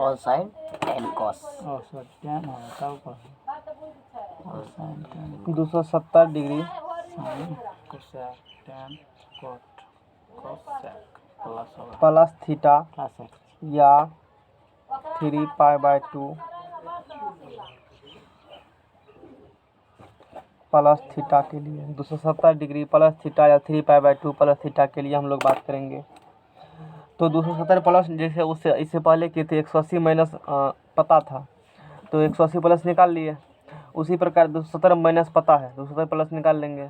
और sign ten cos. और tan तब cos। और sin tan 270 degree sin cosec tan cot cosec plus theta या 3π/2 प्लस थीटा के लिए 270 डिग्री प्लस थीटा या 3π/2 प्लस थीटा के लिए हम लोग बात करेंगे। तो 270 प्लस जैसे उससे इससे पहले की थी 180 माइनस पता था तो 180 प्लस निकाल लिए। उसी प्रकार 270 माइनस पता है 270 प्लस निकाल लेंगे।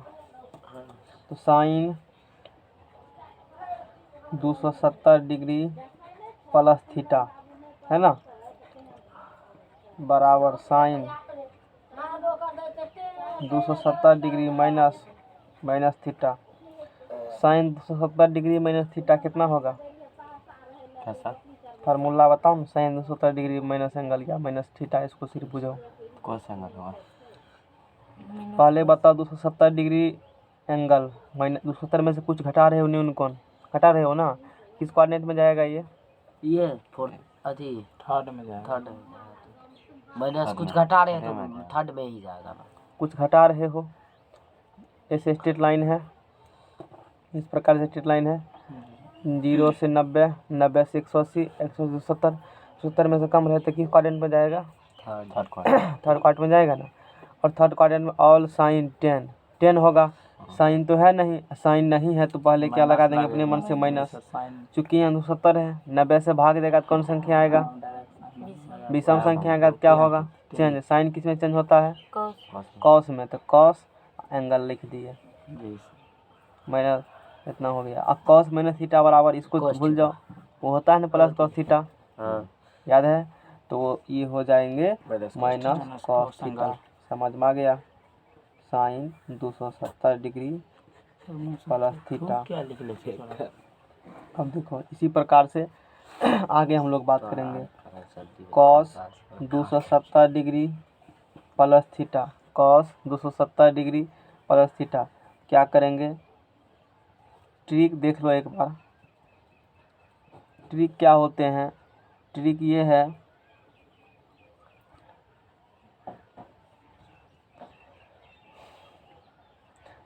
तो साइन 270 डिग्री प्लस थीटा है ना बराबर sine 270 degree minus theta. Sine 270 degree minus theta कितना होगा? कैसा फार्मूला बताओ ना। साइन 270 डिग्री माइनस एंगल या माइनस थीटा इसको सिर्फ बुझाओ। कॉस एंगल होगा। पहले बताओ 270 डिग्री एंगल माइनस 270 में से कुछ घटा रहे हो न्यून कौन घटा रहे हो ना। किस कोऑर्डिनेट में जाएगा ये फोर्थ अथी थर्ड में जाएगा। थर्ड माइनस कुछ घटा रहे हैं तो थर्ड में ही जाएगा ना। कुछ घटा रहे हो ऐसे स्ट्रेट लाइन है इस प्रकार से स्ट्रेट लाइन है 0 से 90 90 से 180 180 से 70 70 में से कम रहे तो किस क्वाड्रेंट में जाएगा? थर्ड क्वाड्रेंट में जाएगा ना। और थर्ड क्वाड्रेंट में ऑल साइन 10 होगा। साइन तो है नहीं साइन नहीं है तो पहले क्या लगा देंगे अपने मन से माइनस। चूंकि यहाँ 270 है 90 से भाग देगा तो कौन संख्या आएगा? विषम संख्या आएगा तो क्या होगा? चेंज। साइन किस में चेंज होता है? कॉस में। तो कॉस एंगल लिख दिए माइनस इतना हो गया। अब कॉस माइनस थीटा बराबर इसको भूल जाओ वो होता है ना प्लस कॉस थीटा याद है। तो वो ये हो जाएंगे माइनस कॉस थीटा। समझ में आ गया। Sine 270 degree plus theta. अब देखो इसी प्रकार से आगे हम लोग बात करेंगे। Cos 270 degree plus theta cos 270 degree plus theta क्या करेंगे? ट्रिक देख लो एक बार। ट्रिक क्या होते हैं? ट्रिक ये है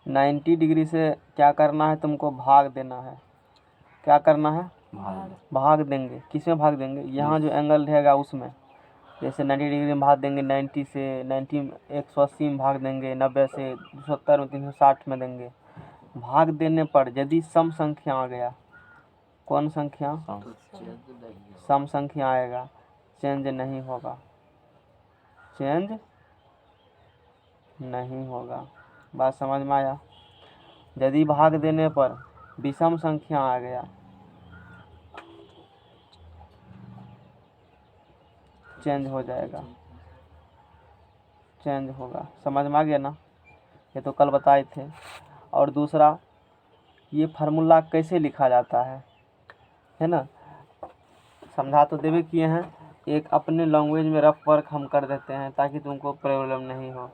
90 डिग्री से क्या करना है तुमको? भाग देना है। क्या करना है? भाग देंगे। किस में भाग देंगे? यहाँ जो एंगल रहेगा उसमें। जैसे 90 डिग्री में भाग देंगे 90 से 180 में भाग देंगे 90 से 270 में 360 में देंगे। भाग देने पर यदि सम संख्या आ गया कौन संख्या? सम संख्या आएगा चेंज नहीं होगा। चेंज नहीं होगा। बात समझ में आया। यदि भाग देने पर विषम संख्या आ गया चेंज हो जाएगा चेंज होगा। समझ में आ गया ना। ये तो कल बताए थे। और दूसरा ये फार्मूला कैसे लिखा जाता है ना। समझा तो देवे किए हैं। एक अपने लैंग्वेज में रफ वर्क हम कर देते हैं ताकि तुमको प्रॉब्लम नहीं हो।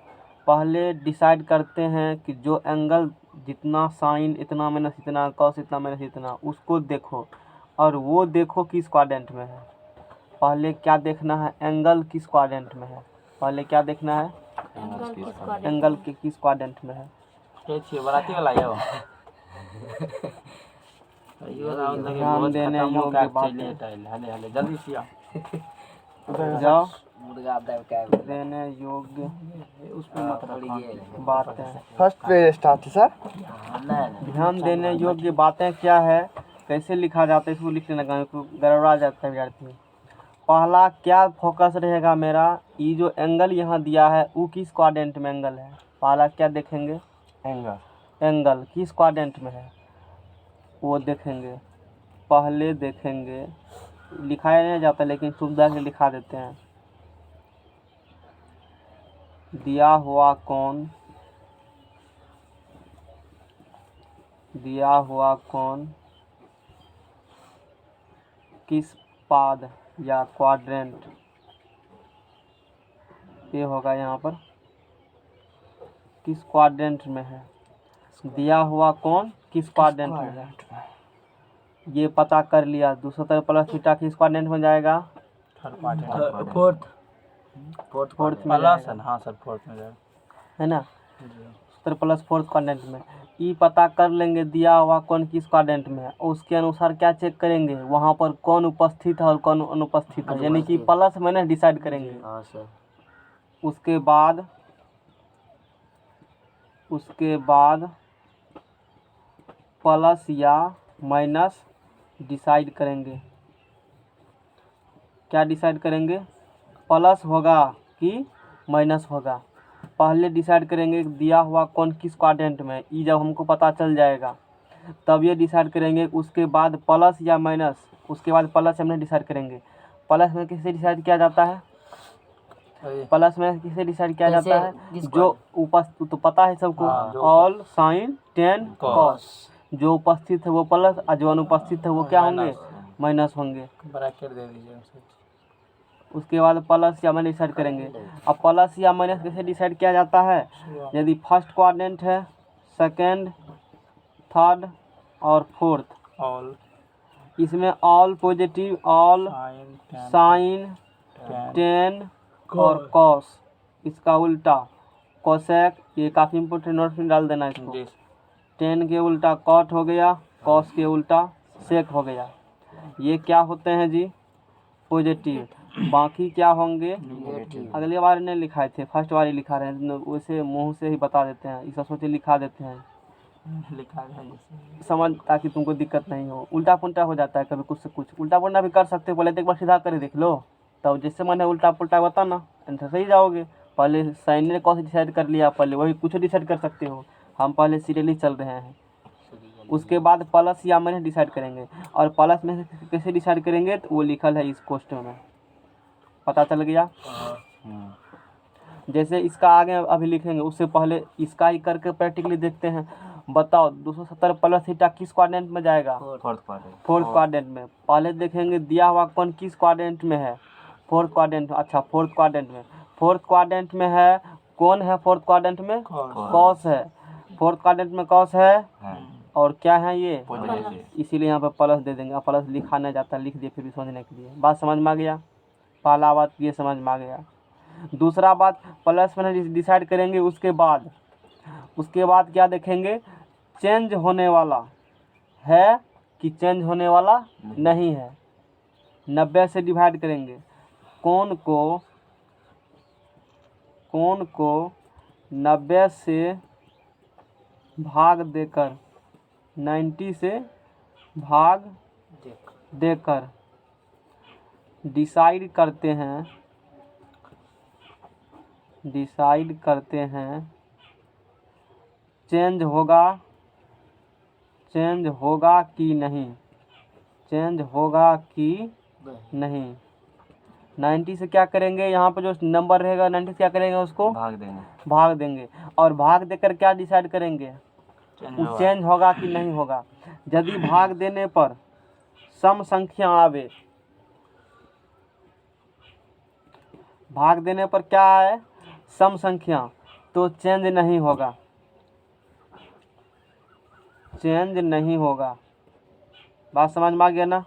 पहले डिसाइड करते हैं कि जो एंगल जितना साइन इतना माइनस इतना कॉस इतना माइनस इतना उसको देखो और वो देखो किस क्वाड्रेंट में है। पहले क्या देखना है? एंगल किस क्वाड्रेंट में है। पहले क्या देखना है? एंगल के किस क्वाड्रेंट में है। बराती वाला यो ध्यान देने योग्य बातें जल्दी से जाओ। मुर्गा देने योग्य बातें फर्स्ट पेज स्टार्ट सर। ध्यान देने योग्य बातें क्या है कैसे लिखा जाता है इसको लिख लेना गड़बड़ा जाता है विद्यार्थी। पहला क्या फोकस रहेगा मेरा? ये जो एंगल यहाँ दिया है वो किस क्वाड्रेंट में एंगल है। पहला क्या देखेंगे? एंगल किस क्वाड्रेंट में है वो देखेंगे। पहले देखेंगे लिखाया नहीं जाता लेकिन सुविधा के लिखा देते हैं। दिया हुआ कौन किस पाद या क्वाड्रेंट ये होगा यहाँ पर किस क्वाड्रेंट में है। दिया हुआ कौन किस क्वाड्रेंट में है ये पता कर लिया 270 प्लस थीटा किस क्वाड्रेंट में जाएगा? फोर्थ फोर्थ में प्लस है जाएगा, ना? हाँ सर फोर्थ में जाएगा। है ना? 70 प्लस फोर्थ क्वाड्रेंट में। ई पता कर लेंगे दिया हुआ कौन किस क्वाड्रेंट में है, उसके अनुसार क्या चेक करेंगे, वहाँ पर कौन उपस्थित है और कौन अनुपस्थित है, यानी कि प्लस माइनस डिसाइड करेंगे। हाँ सर। उसके बाद प्लस या माइनस डिसाइड करेंगे। क्या डिसाइड करेंगे? प्लस होगा कि माइनस होगा, पहले डिसाइड करेंगे दिया हुआ कौन किस क्वाड्रेंट में। ई जब हमको पता चल जाएगा तब ये डिसाइड करेंगे। उसके बाद प्लस या माइनस, उसके बाद प्लस या माइनस डिसाइड करेंगे। प्लस में किससे डिसाइड किया जाता है? प्लस में किसे डिसाइड किया जाता है? जो उपस्थित, तो पता है सबको, ऑल साइन टेन कॉस। जो उपस्थित है वो प्लस और जो अनुपस्थित है वो क्या होंगे? माइनस होंगे। ब्रैकेट दे दीजिए उसे। उसके बाद प्लस या माइनस डिसाइड करेंगे। अब प्लस या माइनस कैसे डिसाइड किया जाता है? यदि फर्स्ट क्वाड्रेंट है, सेकंड, थर्ड और फोर्थ, ऑल इसमें all positive, all sine tan और कॉस, इसका उल्टा कोसेक, ये काफ़ी इंपॉर्टेंट नोट में डाल देना इसको। जी। टेन के उल्टा कॉट हो गया, कॉस के उल्टा सेक हो गया। ये क्या होते हैं जी? पॉजिटिव। बाकी क्या होंगे? अगली बार नहीं लिखाए थे, फर्स्ट बार ही लिखा रहे हैं, वैसे मुंह से ही बता देते हैं, इस सोचे लिखा देते हैं, लिखा है समझ, ताकि तुमको दिक्कत नहीं हो। उल्टा पुल्टा हो जाता है कभी, कुछ से कुछ उल्टा पुल्टा भी कर सकते हो। पहले तो एक बार सीधा कर देख लो, तब जैसे मैंने उल्टा पुल्टा बताना तो सही जाओगे। पहले साइन ने कौन डिसाइड कर लिया, पहले वही कुछ डिसाइड कर सकते हो। हम पहले सीरियली चल रहे हैं। उसके बाद प्लस या माइनस डिसाइड करेंगे, और प्लस में कैसे डिसाइड करेंगे तो वो लिखल है इस क्वेश्चन में, पता चल गया। जैसे इसका आगे अभी लिखेंगे, उससे पहले इसका ही करके प्रैक्टिकली देखते हैं। बताओ 270 प्लस थीटा किस क्वाड्रेंट में जाएगा? फोर्थ क्वाड्रेंट में। पहले देखेंगे दिया हुआ कौन किस क्वाड्रेंट में है? Fourth quadrant. अच्छा, फोर्थ क्वाड्रेंट में, फोर्थ क्वाड्रेंट में है कौन है? फोर्थ क्वाड्रेंट में कॉस है। फोर्थ क्वाड्रेंट में कॉस है और क्या है ये? इसीलिए यहाँ पे प्लस दे देंगे। प्लस लिखा नहीं जाता, लिख दिए फिर भी समझने के लिए। बात समझ में आ गया? पहला बात ये समझ में आ गया। दूसरा बात, प्लस में डिसाइड करेंगे। उसके बाद क्या देखेंगे? चेंज होने वाला है कि चेंज होने वाला नहीं है। 90 से डिवाइड करेंगे। कौन को 90 से भाग देकर, 90 से भाग देकर डिसाइड करते हैं चेंज होगा कि नहीं। 90 से क्या करेंगे? यहाँ पर जो नंबर रहेगा 90 से क्या करेंगे? उसको भाग देंगे। और भाग देकर क्या डिसाइड करेंगे? चेंज होगा कि नहीं होगा। यदि भाग देने पर सम संख्या आवे, भाग देने पर क्या है? सम संख्या, तो चेंज नहीं होगा। बात समझ में आ गया ना?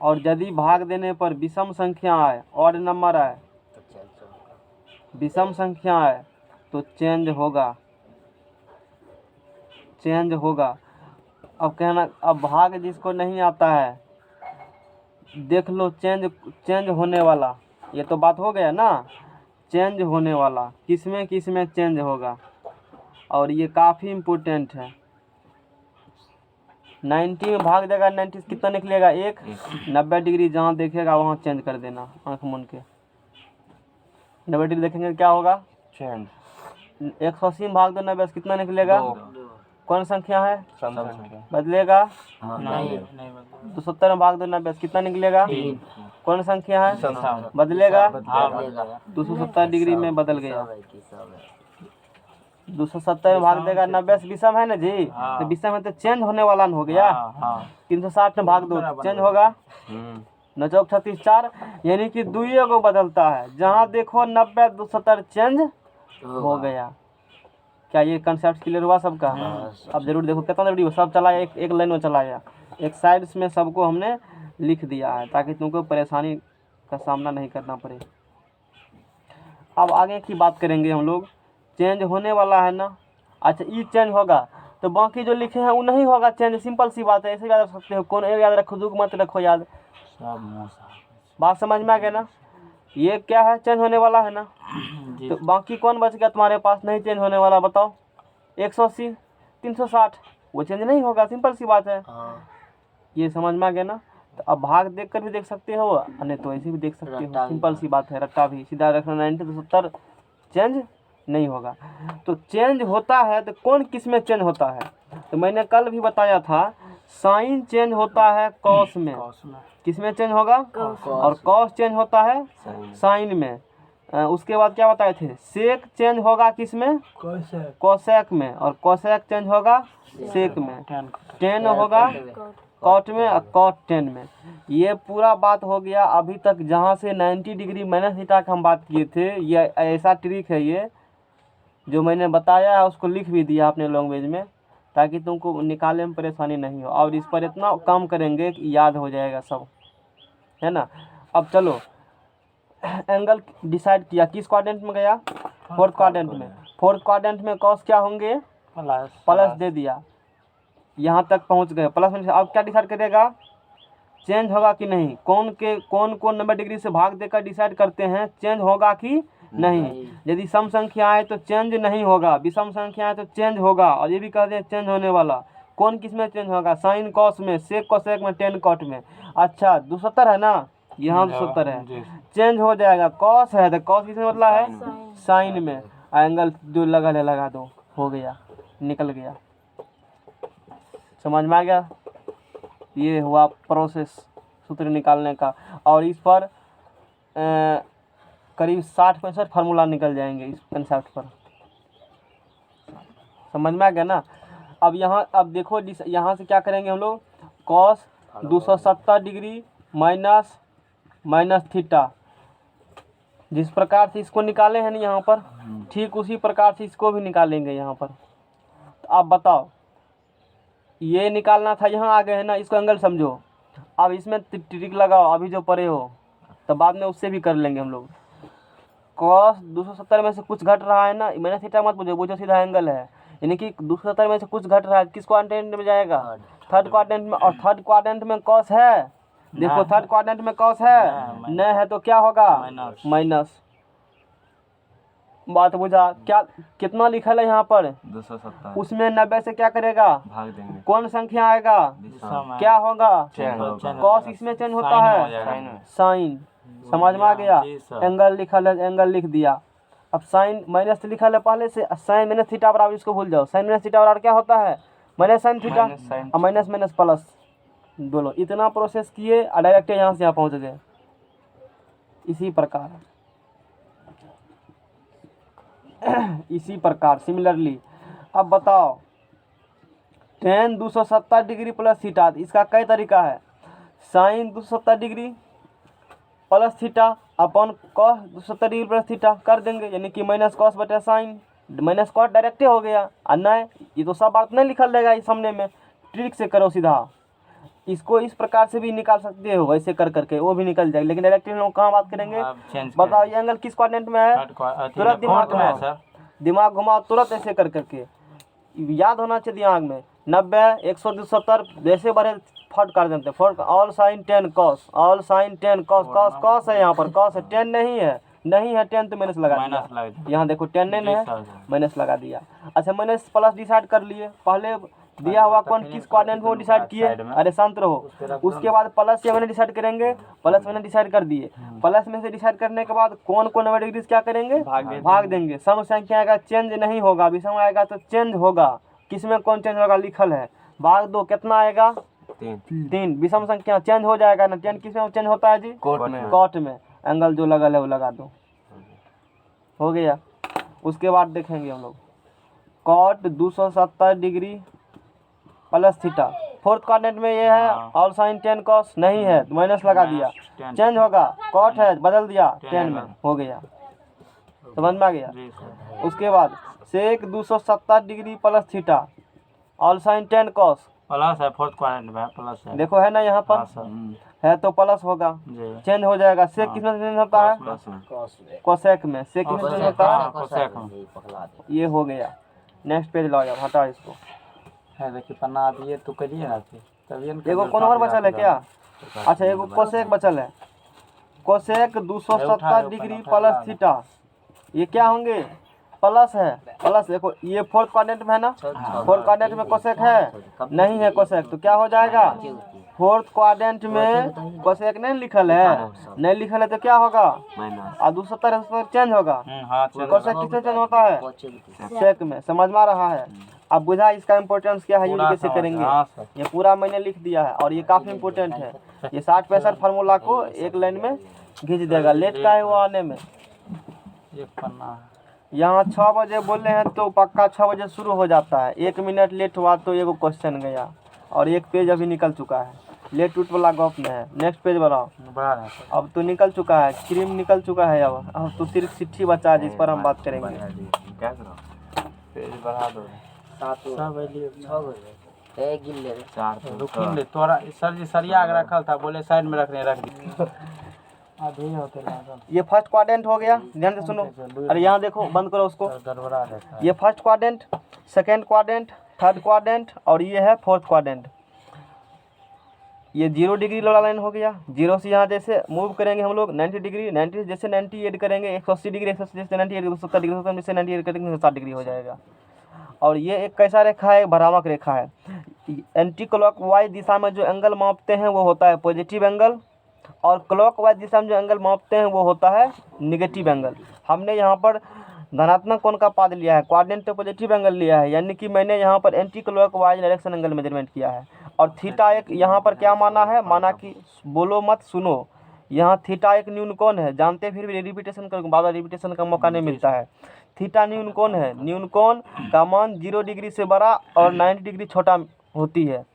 और यदि भाग देने पर विषम संख्या आए, ऑड नंबर आए, विषम संख्या आए तो चेंज होगा। अब कहना, अब भाग जिसको नहीं आता है देख लो, चेंज होने वाला, ये तो बात हो गया ना। चेंज होने वाला किसमें चेंज होगा, और ये काफ़ी इम्पोर्टेंट है। 90 में भाग देगा, 90 कितना निकलेगा? 1। 90 डिग्री जहाँ देखेगा वहाँ चेंज कर देना, आँख मूंद के। 90 डिग्री देखेंगे क्या होगा? चेंज। 180 में भाग दो 90 से कितना निकलेगा? कौन संख्या है? बदलेगा? नहीं। 270 में भाग दो 90 से कितना निकलेगा? कौन संख्या है? बदलेगा? 270 डिग्री में बदल गया। 270 में भाग देगा 90 से, विषम है ना जी, तो विषम है तो चेंज होने वाला हो गया। 360 में भाग दो चेंज होगा। 9 चौक 36 4, यानी कि दुइये को बदलता है। जहाँ देखो 90 270 चेंज हो गया। क्या ये कंसेप्ट क्लियर हुआ सबका? अब जरूर देखो कितना जरूरी हो, सब चला एक एक लाइन में चला गया, एक साइड में सबको हमने लिख दिया है ताकि तुमको परेशानी का सामना नहीं करना पड़े। अब आगे की बात करेंगे हम लोग, चेंज होने वाला है ना। अच्छा ये चेंज होगा तो बाकी जो लिखे हैं वो नहीं होगा चेंज, सिंपल सी बात है, ऐसे याद रख सकते हो। कौन याद रखो, दुख मत रखो याद। सब मुँह साफ। बात समझ में आ गया ना? ये क्या है, चेंज होने वाला है ना। जी तो बाकी कौन बच गया तुम्हारे पास नहीं चेंज होने वाला, बताओ? 180, 360, वो चेंज नहीं होगा, सिंपल सी बात है। ये समझ में आ गया ना? तो अब भाग देख कर भी देख सकते हो, नहीं तो ऐसे भी देख सकते रट्टा हो, भी। सिंपल सी बात है। रट्टा भी सीधा रखना 90 तो 70 चेंज नहीं होगा। तो चेंज होता है तो कौन किस में चेंज होता है? तो मैंने कल भी बताया था, साइन चेंज होता है कॉस में। कॉस में। किस में चेंज होगा? और कॉस चेंज होता है साइन में। उसके बाद क्या बताए थे? सेक चेंज होगा किस में? कोसेक में। और कोसेक चेंज होगा सेक में। टेन होगा कॉट में और कॉट टेन में। ये पूरा बात हो गया अभी तक, जहाँ से 90 डिग्री माइनस थीटा का हम बात किए थे। ये ऐसा ट्रिक है, ये जो मैंने बताया है उसको लिख भी दिया अपने लैंग्वेज में, ताकि तुमको निकालने में परेशानी नहीं हो। और इस पर इतना काम करेंगे कि याद हो जाएगा सब, है ना। अब चलो, एंगल डिसाइड किया, किस क्वाड्रेंट में गया? फोर्थ क्वाड्रेंट में। फोर्थ क्वाड्रेंट में कॉस क्या होंगे? प्लस दे दिया, यहाँ तक पहुँच गए प्लस में। अब क्या डिसाइड करेगा? चेंज होगा कि नहीं। कौन 90 डिग्री से भाग देकर डिसाइड करते हैं चेंज होगा कि नहीं। यदि सम संख्या है तो चेंज नहीं होगा, विषम संख्या है तो चेंज होगा। और ये भी कहते हैं चेंज होने वाला कौन किस में चेंज होगा? साइन कॉस में, सेक कोसेक में, टेन कॉट में। अच्छा 270 है ना, यहाँ 270 है, चेंज हो जाएगा। कॉस है तो कॉस किस में बदला है? साइन में। एंगल जो लगा है लगा दो, हो गया, निकल गया। समझ में आ गया? ये हुआ प्रोसेस सूत्र निकालने का। और इस पर करीब 60-65 फार्मूला निकल जाएंगे इस कंसेप्ट पर। समझ में आ गया ना? अब अब देखो, यहाँ से क्या करेंगे हम लोग? कॉस 270 डिग्री माइनस थीटा, जिस प्रकार से इसको निकाले हैं ना यहाँ पर, ठीक उसी प्रकार से इसको भी निकालेंगे यहाँ पर। तो आप बताओ, ये निकालना था, यहाँ आ गए हैं ना, इसको एंगल समझो। अब इसमें ट्रिक लगाओ, अभी जो पढ़े हो, तो बाद में उससे भी कर लेंगे हम लोग। कॉस 270 में से कुछ घट रहा है ना, मैंने थीटा मत पूछो, वो जो सीधा एंगल है, यानी कि 270 में से कुछ घट रहा है, किस क्वाड्रेंट में जाएगा? थर्ड क्वाड्रेंट में। और थर्ड क्वाड्रेंट में कॉस है, देखो थर्ड क्वाड्रेंट में कॉस है, नहीं है तो क्या होगा? माइनस। बात बुझा? क्या कितना लिखा है यहाँ पर? 270। उसमें 90 से क्या करेगा? भाग देंगे। कौन संख्या आएगा? क्या होगा? कॉस इसमें चेंज होता है, साइन। समझ में आ गया? एंगल लिखा है, एंगल लिख दिया। अब साइन माइनस लिखा है पहले से, साइन माइनस थीटा बराबर, इसको भूल जाओ। साइन माइनस थीटा बराबर क्या होता है? Minus sine theta. और माइनस माइनस प्लस दोनों। इतना प्रोसेस किए और डायरेक्ट यहाँ से यहाँ पहुँच गए। इसी प्रकार सिमिलरली अब बताओ, टेन 270 डिग्री प्लस थीटा, इसका कई तरीका है। साइन 270 डिग्री प्लस थीटा अपन कॉस 270 डिग्री प्लस थीटा कर देंगे, यानी कि माइनस कॉस बटे साइन। माइनस कॉस डायरेक्ट हो गया। और नहीं, ये तो सब बात नहीं लिखल रहेगा इस सामने में, ट्रिक से करो सीधा। इसको इस प्रकार से भी निकाल सकते हो, वैसे कर करके वो भी निकल जाएगा। लेकिन डायरेक्ट हम लोग कहाँ बात करेंगे? बताओ ये एंगल किस क्वाड्रेंट में है? तुरंत दिमाग घुमाओ तुरंत, ऐसे कर करके याद होना चाहिए दिमाग में। 90, 100, 270 जैसे बढ़े फट कर देते हैं। फट all sine 10 cos, all sine 10 cos. Cos है यहाँ पर, कॉस है, 10 नहीं है, 10 तो माइनस लगा दिया। यहाँ देखो 10 नहीं है, माइनस लगा दिया। अच्छा माइनस प्लस डिसाइड कर लिए, पहले दिया हुआ कौन किस क्वाड्रेंट में डिसाइड किए? अरे शांत रहो। उसके बाद प्लस से मैंने डिसाइड करेंगे, प्लस मैंने डिसाइड कर दिए। प्लस में से डिसाइड करने के बाद कौन 90 डिग्री क्या करेंगे? भाग देंगे। सम संख्या आएगा चेंज नहीं होगा, विषम आएगा तो चेंज होगा। किसमें कौन चेंज होगा लिखल है, भाग दो, कितना आएगा? 3। विषम संख्या चेंज हो जाएगा ना, 10 किस में चेंज होता है जी? कॉट में। एंगल जो लगा है वो लगा दो, हो गया। उसके बाद देखेंगे हम लोग, cot 270 degree plus theta. Fourth quadrant में ये है, ऑल साइन 10 कॉस नहीं है तो माइनस लगा दिया, चेंज होगा। कॉट है, बदल दिया 10 में, हो गया। समझ में आ गया? उसके बाद sec 270 degree plus theta all sine 10 cos. Plus है, फोर्थ क्वाड्रेंट में प्लस है। देखो है ना यहाँ पर हाँ सर है तो प्लस होगा, जी। चेंज हो जाएगा। सेक किस में चेंज होता है? प्लस में। कोसेक में। सेक किस में चेंज होता है? कोसेक। ये हो गया। नेक्स्ट पेज लाओ, जाओ हटा इसको। है देखिए पन्ना आप ये तो करिए ना फिर तभी ना। एगो कौन और बचल है क्या? अच्छा एगो कोसेक बचल है। कोसेक 270 डिग्री प्लस थीटा, ये क्या होंगे? प्लस है। प्लस देखो ये फोर्थ क्वाड्रेंट में है ना, फोर्थ क्वाड्रेंट में कोसेक है नहीं है कोसेक, तो क्या हो जाएगा? फोर्थ क्वाड्रेंट में कोसेक नहीं लिखल है, नहीं लिखल है तो क्या होगा? और 270 चेंज होगा। हाँ कोसेक किसमें चेंज होता है? सेक में। समझ में आ रहा है? अब बुझा इसका इम्पोर्टेंस क्या है, यूज कैसे करेंगे। ये पूरा मैंने लिख दिया है और ये काफी इम्पोर्टेंट है। ये 60-65 फार्मूला को एक लाइन में खींच देगा। लेट का है वो आने में। एक पन्ना है। यहाँ 6 बजे बोले हैं तो पक्का 6 बजे शुरू हो जाता है। 1 मिनट लेट हुआ तो एगो क्वेश्चन गया और एक पेज अभी निकल चुका है। लेट उट वाला गप में है। नेक्स्ट पेज बढ़ाओ। बढ़ा रहे हैं सर। अब तो निकल चुका है, क्रीम निकल चुका है। अब तो सिर्फ चिट्ठी बचा है जिस पर हम बात करेंगे। पेज बढ़ा दो। सब एलिए 6 बजे एक गिन ले 4 रुकिन ले तोरा सर जी सरिया आगे रखल था, बोले साइड में रखने रख दी। अभी होते लागल। ये फर्स्ट क्वाड्रेंट हो गया, ध्यान से सुनो। अरे यहाँ देखो, बंद करो उसको। गड़बड़ा रहता है। ये first quadrant, second quadrant, third quadrant और ये है फोर्थ क्वाड्रेंट। ये 0 डिग्री वाला लाइन हो गया। 0 से यहाँ जैसे मूव करेंगे हम लोग 90 डिग्री, 90 जैसे 90 ऐड करेंगे 180 डिग्री, 180 जैसे 90 ऐड 270 डिग्री, 270 जैसे 90 ऐड करेंगे 60 डिग्री हो जाएगा। और ये एक कैसा रेखा है? भ्रामक रेखा है। एंटी क्लॉक वाइज दिशा में जो एंगल मापते हैं वो होता है पॉजिटिव एंगल, और क्लॉक वाइज दिशा में जो एंगल मापते हैं वो होता है निगेटिव एंगल। हमने यहाँ पर धनात्मक कोण का पाद लिया है, क्वाड्रेंट तो पॉजिटिव एंगल लिया है, यानी कि मैंने यहाँ पर anti clock wise direction angle measurement किया है। और थीटा एक यहाँ पर क्या माना है? माना कि बोलो मत सुनो, यहाँ थीटा एक न्यून कोण है। जानते फिर भी रिपीटेशन कर, बार बार रिपीटेशन का मौका नहीं मिलता है। थीटा न्यून कोण है। न्यून कोण का मान 0 डिग्री से बड़ा और 90 डिग्री छोटा होती है।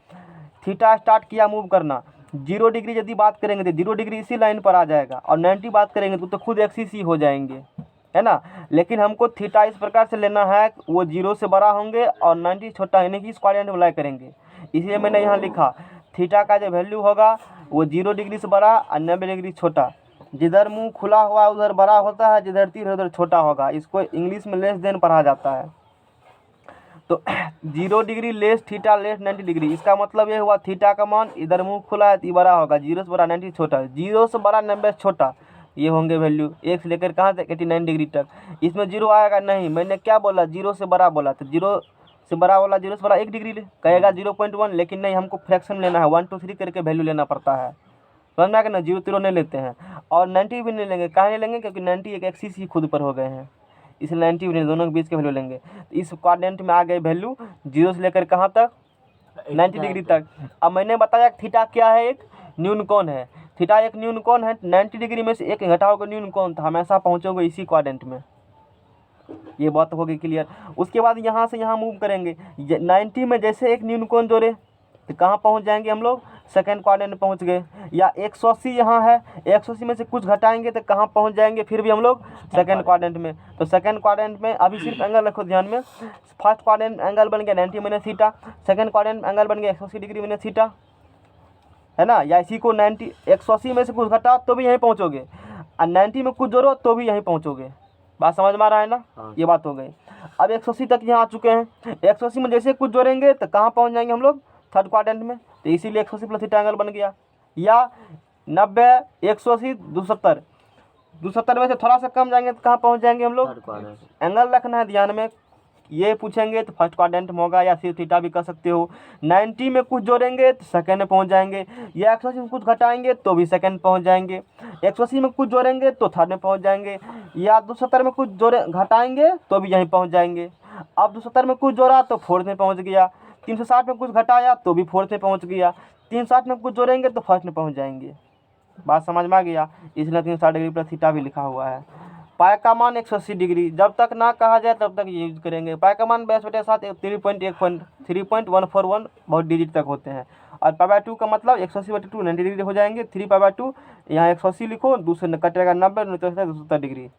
थीटा स्टार्ट किया मूव करना, 0 डिग्री यदि बात करेंगे तो 0 डिग्री इसी लाइन पर आ जाएगा, और 90 बात करेंगे तो खुद एक्सिस ही हो जाएंगे, है ना। लेकिन हमको थीटा इस प्रकार से लेना है, वो 0 से बड़ा होंगे और 90 छोटा, यानी कि इस क्वाड्रेंट में लाई करेंगे। इसलिए मैंने यहाँ लिखा थीटा का जो वैल्यू होगा वो 0 डिग्री से बड़ा और 90 डिग्री छोटा। जिधर मुंह खुला हुआ उधर बड़ा होता है, जिधर तीर उधर छोटा होगा। इसको इंग्लिश में लेस देन पढ़ा जाता है। तो 0 degree less theta less 90 degree, इसका मतलब ये हुआ थीटा का मान इधर मुंह खुला है तो बड़ा होगा, 0 से बड़ा 90 छोटा, 0 से बड़ा 90 छोटा, ये होंगे वैल्यू 1 से लेकर कहाँ तक 89 डिग्री तक। इसमें 0 आएगा नहीं, मैंने क्या बोला? 0 से बड़ा बोला, तो 0 से बड़ा वाला 0 से बड़ा 1 डिग्री ले कहेगा 0.1, लेकिन नहीं, हमको फ्रैक्शन लेना है, 1 2 3 करके वैल्यू लेना पड़ता है। समझ में आ गया ना? 0 0 नहीं लेते हैं। और 90 भी नहीं लेंगे, कहाँ नहीं लेंगे? क्योंकि 90 एक एक्सिस ही खुद पर हो गए हैं, इसलिए 90 भी नहीं, दोनों के बीच के वैल्यू लेंगे। तो इस क्वाड्रेंट में आ गए वैल्यू 0 से लेकर कहाँ तक? 90 डिग्री तक। अब मैंने बताया थीटा क्या है? एक न्यून कोण है। थीटा एक न्यून कोण है, 90 डिग्री में से एक घटाओगे न्यून कोण, तो हमेशा पहुँचोगे इसी क्वाड्रेंट में। ये बात होगी क्लियर। उसके बाद यहाँ से यहाँ मूव करेंगे, 90 में जैसे एक न्यून कोण जोड़े तो कहाँ पहुँच जाएंगे हम लोग? सेकेंड क्वाड्रेंट में पहुँच गए। या 180 यहाँ है, 180 में से कुछ घटाएंगे तो कहाँ पहुँच जाएंगे फिर भी हम लोग? सेकेंड क्वाड्रेंट में। तो सेकेंड क्वाड्रेंट में अभी सिर्फ एंगल रखो ध्यान में। फर्स्ट क्वाड्रेंट एंगल बन गया 90 minus theta, second quadrant angle बन गया 180 डिग्री माइनस थीटा, है ना। या इसी को 90 180 में से कुछ घटाओ तो भी यहीं पहुँचोगे, और 90 में कुछ जोड़ो तो भी यहीं पहुँचोगे। बात समझ में आ रहा है ना? ये बात हो गई। अब 180 तक यहाँ आ चुके हैं। 180 में जैसे कुछ जोड़ेंगे तो कहाँ पहुँच जाएंगे हम लोग? थर्ड क्वाड्रेंट में। तो इसीलिए 180 प्लस थीटा एंगल बन गया। या 90 180 270, 270 में से थोड़ा सा कम जाएंगे तो कहाँ पहुँच जाएंगे हम लोग? एंगल रखना है ध्यान में। ये पूछेंगे तो फर्स्ट क्वाड्रेंट में होगा, या सिर्फ थीटा भी कर सकते हो। 90 में कुछ जोड़ेंगे तो सेकंड में पहुंच जाएंगे, या 180 में कुछ घटाएंगे तो भी सेकंड पहुंच जाएंगे, 180 में कुछ जोड़ेंगे तो थर्ड में पहुंच जाएंगे, या 270 में कुछ जोड़े घटाएंगे तो भी यहीं पहुंच जाएंगे। अब 270 में कुछ जोड़ा तो फोर्थ में पहुँच गया, 360 में कुछ घटाया तो भी फोर्थ में पहुँच गया, 360 में कुछ जोड़ेंगे तो फर्स्ट में पहुँच जाएंगे। बात समझ में आ गया? इसलिए 360 डिग्री प्लस थीटा भी लिखा हुआ है। पाई का मान 180 डिग्री, जब तक ना कहा जाए तब तक ये यूज करेंगे। पाई का मान 22/7 3.141 बहुत डिजिट तक होते हैं। और पाई/2 का मतलब 180/2 90 डिग्री हो जाएंगे। 3 पाई/2 यहाँ 180 लिखो, दूसरे कटेगा 90, 270 डिग्री,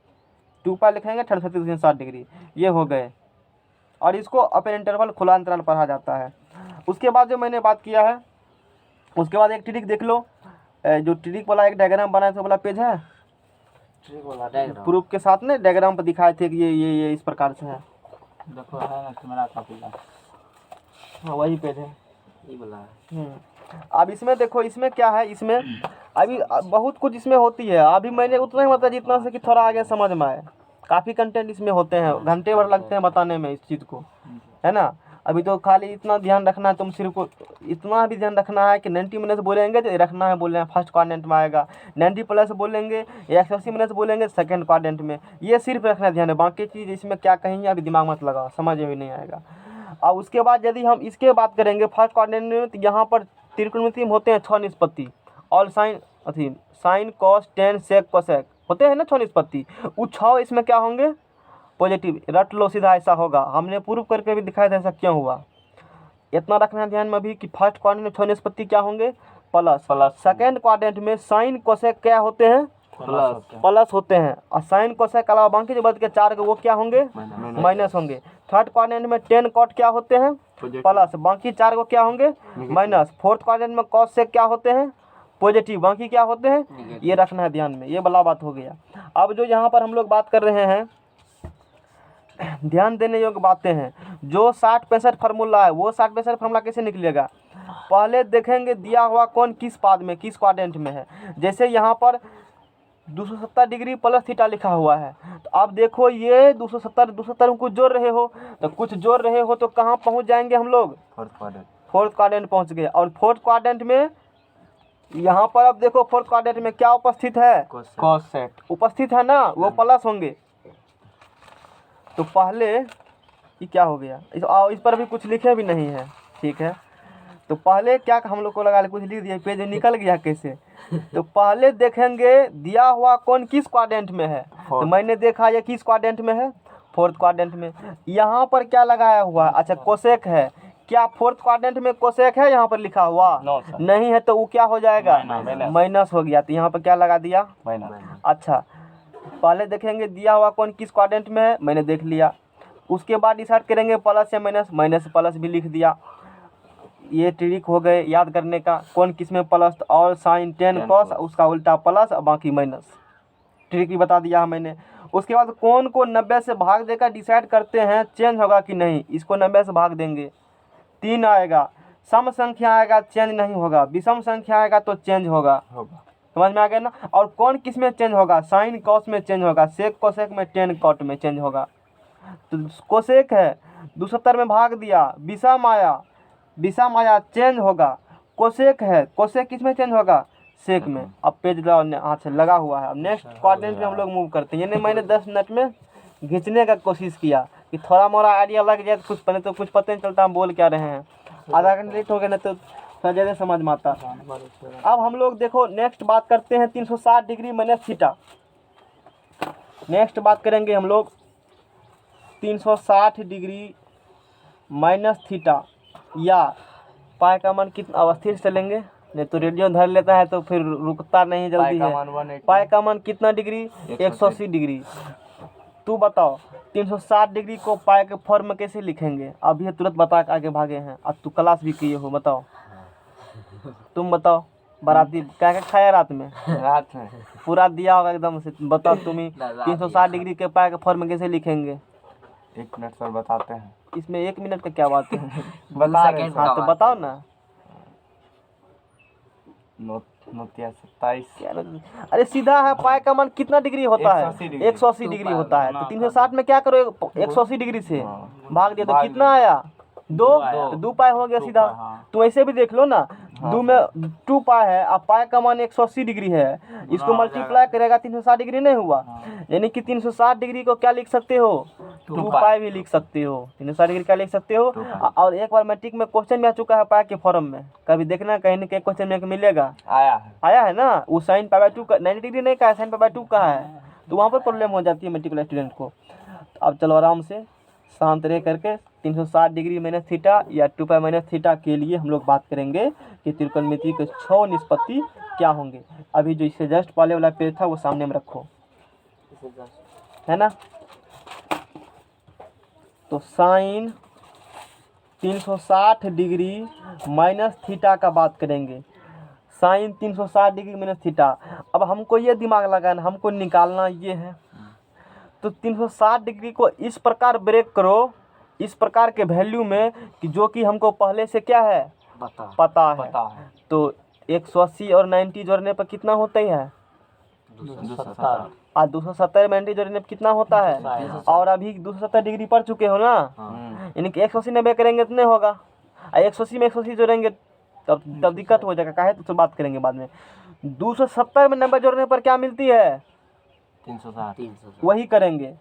2 पाई लिखेंगे 360 डिग्री, ये हो गए। और इसको ओपन इंटरवल खुला अंतराल पढ़ा जाता है। उसके बाद जो मैंने बात किया है, उसके बाद एक ट्रिक देख लो, जो ट्रिक वाला एक डायग्राम बनाया था वाला पेज है, ट्रिक वाला डायग्राम प्रूफ के साथ में डायग्राम पर दिखाए थे कि ये इस प्रकार से है। देखो है ना तुम्हारा कॉपी का। हाँ वही पेज है। ये वाला अब इसमें देखो, इसमें क्या है, इसमें अभी बहुत कुछ इसमें होती है। अभी मैंने उतना ही बताया जितना से कि थोड़ा आगे समझ में आए। काफ़ी कंटेंट इसमें होते हैं, घंटे भर लगते हैं बताने में इस चीज़ को, है ना। अभी तो खाली इतना ध्यान रखना है, तुम सिर्फ को इतना भी ध्यान रखना है कि 90 मिनट बोलेंगे तो रखना है, बोल रहे हैं फर्स्ट क्वाड्रेंट में आएगा, 90 प्लस बोलेंगे या 180 मिनट बोलेंगे सेकंड क्वाड्रेंट में। ये सिर्फ रखना ध्यान है, बाकी चीज़ इसमें क्या कहेंगे अभी दिमाग मत लगाओ, समझ में भी नहीं आएगा। और उसके बाद यदि हम इसके बात करेंगे फर्स्ट क्वाड्रेंट में, तो यहाँ पर त्रिकोणमिति में होते हैं 6 निष्पत्ति, ऑल साइन अथी sine cos tan sec cosec होते हैं ना 6 निष्पत्ति। वो 6 इसमें क्या होंगे पॉजिटिव, रट लो सीधा ऐसा होगा। हमने प्रूव करके भी दिखाया था ऐसा क्यों हुआ। इतना रखना ध्यान में अभी कि फर्स्ट क्वाड्रेंट में 6 निष्पत्ति क्या होंगे प्लस, सेकेंड क्वाड्रेंट में साइन कोसेक क्या होते हैं प्लस होते हैं, और साइन कोसेक के अलावा बाकी जो बच के 4 के वो क्या होंगे माइनस होंगे। थर्ड क्वाड्रेंट में टेन कॉट क्या होते हैं प्लस, बाकी 4 को क्या होंगे माइनस। फोर्थ क्वाड्रेंट में कॉस सेक क्या होते हैं पॉजिटिव, बाकी क्या होते हैं, ये रखना है ध्यान में। ये वाला बात हो गया। अब जो यहाँ पर हम लोग बात कर रहे हैं, ध्यान देने योग्य बातें हैं। जो 60-65 फार्मूला है वो 60-65 फार्मूला कैसे निकलेगा, पहले देखेंगे दिया हुआ कौन किस पाद में किस क्वाड्रेंट में है। जैसे यहाँ पर 270 डिग्री प्लस थीटा लिखा हुआ है, तो अब देखो ये 270 कुछ जोड़ रहे हो, तो कुछ जोड़ रहे हो तो कहाँ पहुँच जाएंगे हम लोग, फोर्थ क्वाड्रेंट पहुँच गए। और फोर्थ क्वाड्रेंट में यहाँ पर अब देखो फोर्थ क्वाड्रेंट में क्या उपस्थित है, कोसेक उपस्थित है ना, वो प्लस होंगे। तो पहले ये क्या हो गया, इस पर भी कुछ लिखे भी नहीं है, ठीक है। तो पहले क्या हम लोग को लगा कुछ लिख दिया, पेज निकल गया कैसे। तो पहले देखेंगे दिया हुआ कौन किस क्वाड्रेंट में है, तो मैंने देखा ये किस क्वाड्रेंट में है, फोर्थ क्वाड्रेंट में। यहाँ पर क्या लगाया हुआ है, अच्छा कोसेक है, क्या फोर्थ क्वाड्रेंट में कोसेक है यहाँ पर लिखा हुआ नहीं है, तो वो क्या हो जाएगा माइनस हो गया। तो यहाँ पर क्या लगा दिया माइनस। अच्छा पहले देखेंगे दिया हुआ कौन किस क्वाड्रेंट में है, मैंने देख लिया। उसके बाद डिसाइड करेंगे प्लस या माइनस, माइनस प्लस भी लिख दिया। ये ट्रिक हो गए याद करने का, कौन किस में प्लस, और साइन टेन कॉस उसका उल्टा प्लस और बाकी माइनस, ट्रिक भी बता दिया मैंने। उसके बाद कौन को 90 से भाग देकर डिसाइड करते हैं चेंज होगा कि नहीं, इसको 90 से भाग देंगे 3 आएगा, सम संख्या आएगा चेंज नहीं होगा, विषम संख्या आएगा तो चेंज होगा, समझ में आ गया ना। और कौन किस में चेंज होगा, साइन कॉस में चेंज होगा, सेक कोसेक में टेन कॉट में चेंज होगा। तो कोसेक है 270 में भाग दिया, विषम आया चेंज होगा। कोसेक है, कोसेक किस में चेंज होगा सेक में। अब पेज हाथ से लगा हुआ है। अब नेक्स्ट क्वाड्रेंट में हम लोग मूव करते हैं। यानी मैंने 10 मिनट में खींचने का कोशिश किया कि थोड़ा मोड़ा आइडिया लग जाए, कुछ पहले तो कुछ पता नहीं चलता हम बोल क्या रहे हैं। आधा घंटा लेट हो गया ना तो थोड़ा ज़्यादा समझ में आता। अब हम लोग देखो नेक्स्ट बात करते हैं 360 डिग्री माइनस थीटा। नेक्स्ट बात करेंगे हम लोग 360 डिग्री माइनस थीटा, या पाई का मान कितना अवस्थित चलेंगे, नहीं तो रेडियो धर लेता है तो फिर रुकता नहीं जल्दी है। पाई का मान कितना डिग्री 180 डिग्री। तू बताओ 360 डिग्री को पाई के फॉर्म में कैसे लिखेंगे, अभी तुरंत बता के आगे भागे हैं। अब तू क्लास भी किए हो, बताओ तुम बताओ। बाराती क्या क्या खाया रात में पूरा दिया होगा एकदम से। बताओ तुम ही 360 डिग्री के पाई के फॉर्म में कैसे लिखेंगे। 1 मिनट सर बताते हैं। इसमें 1 मिनट का क्या बात है बता रहे हैं। हाँ तो बताओ ना। नोटिया 27। अरे सीधा है, पाई का मान कितना डिग्री होता है 180 डिग्री होता है। तो 360 में क्या करो 180 डिग्री से भाग दिया तो कितना आया 2, तो 2 पाई हो गया सीधा। तो ऐसे भी देख लो ना, 2 में 2 पाई है, अब पाई का मान 180 डिग्री है, इसको मल्टीप्लाई करेगा 360 डिग्री नहीं हुआ। यानी कि 360 डिग्री को क्या लिख सकते हो 2 पाई भी लिख सकते हो। 360 डिग्री क्या लिख सकते हो। और एक बार मैट्रिक में क्वेश्चन भी आ चुका है पाई के फॉर्म में, कभी देखना कहीं न कहीं क्वेश्चन में मिलेगा। आया है ना, वो साइन पाई बाय 2 का 90 डिग्री नहीं का है, साइन पाई बाय 2 का है, तो वहाँ पर प्रॉब्लम हो जाती है मेट्रिकुलर स्टूडेंट को। अब चलो आराम से शांत रह करके 360 डिग्री माइनस थीटा या 2 पाई माइनस थीटा के लिए हम लोग बात करेंगे कि त्रिकोणमिति के 6 निष्पत्ति क्या होंगे। अभी जो इससे जस्ट पहले वाला पेज था वो सामने में रखो, है ना। तो साइन 360 डिग्री माइनस थीटा का बात करेंगे। Sine 360 degree minus theta. अब हमको ये दिमाग लगाना, हमको निकालना ये है। तो 360 डिग्री को इस प्रकार ब्रेक करो, इस प्रकार के वैल्यू में कि जो कि हमको पहले से क्या है पता है। तो 180 और 90 जोड़ने पर कितना होता है 270। और 270 में 90 जोड़ने पर कितना होता है। और अभी 270 डिग्री पढ़ चुके हो ना, यानी कि 180 90 करेंगे इतने होगा, और 180 में 180 जोड़ेंगे तब दिक्कत हो जाएगा। काहे तो बात करेंगे बाद में। 270 में 90 जोड़ने पर क्या मिलती है 360। वही करेंगे।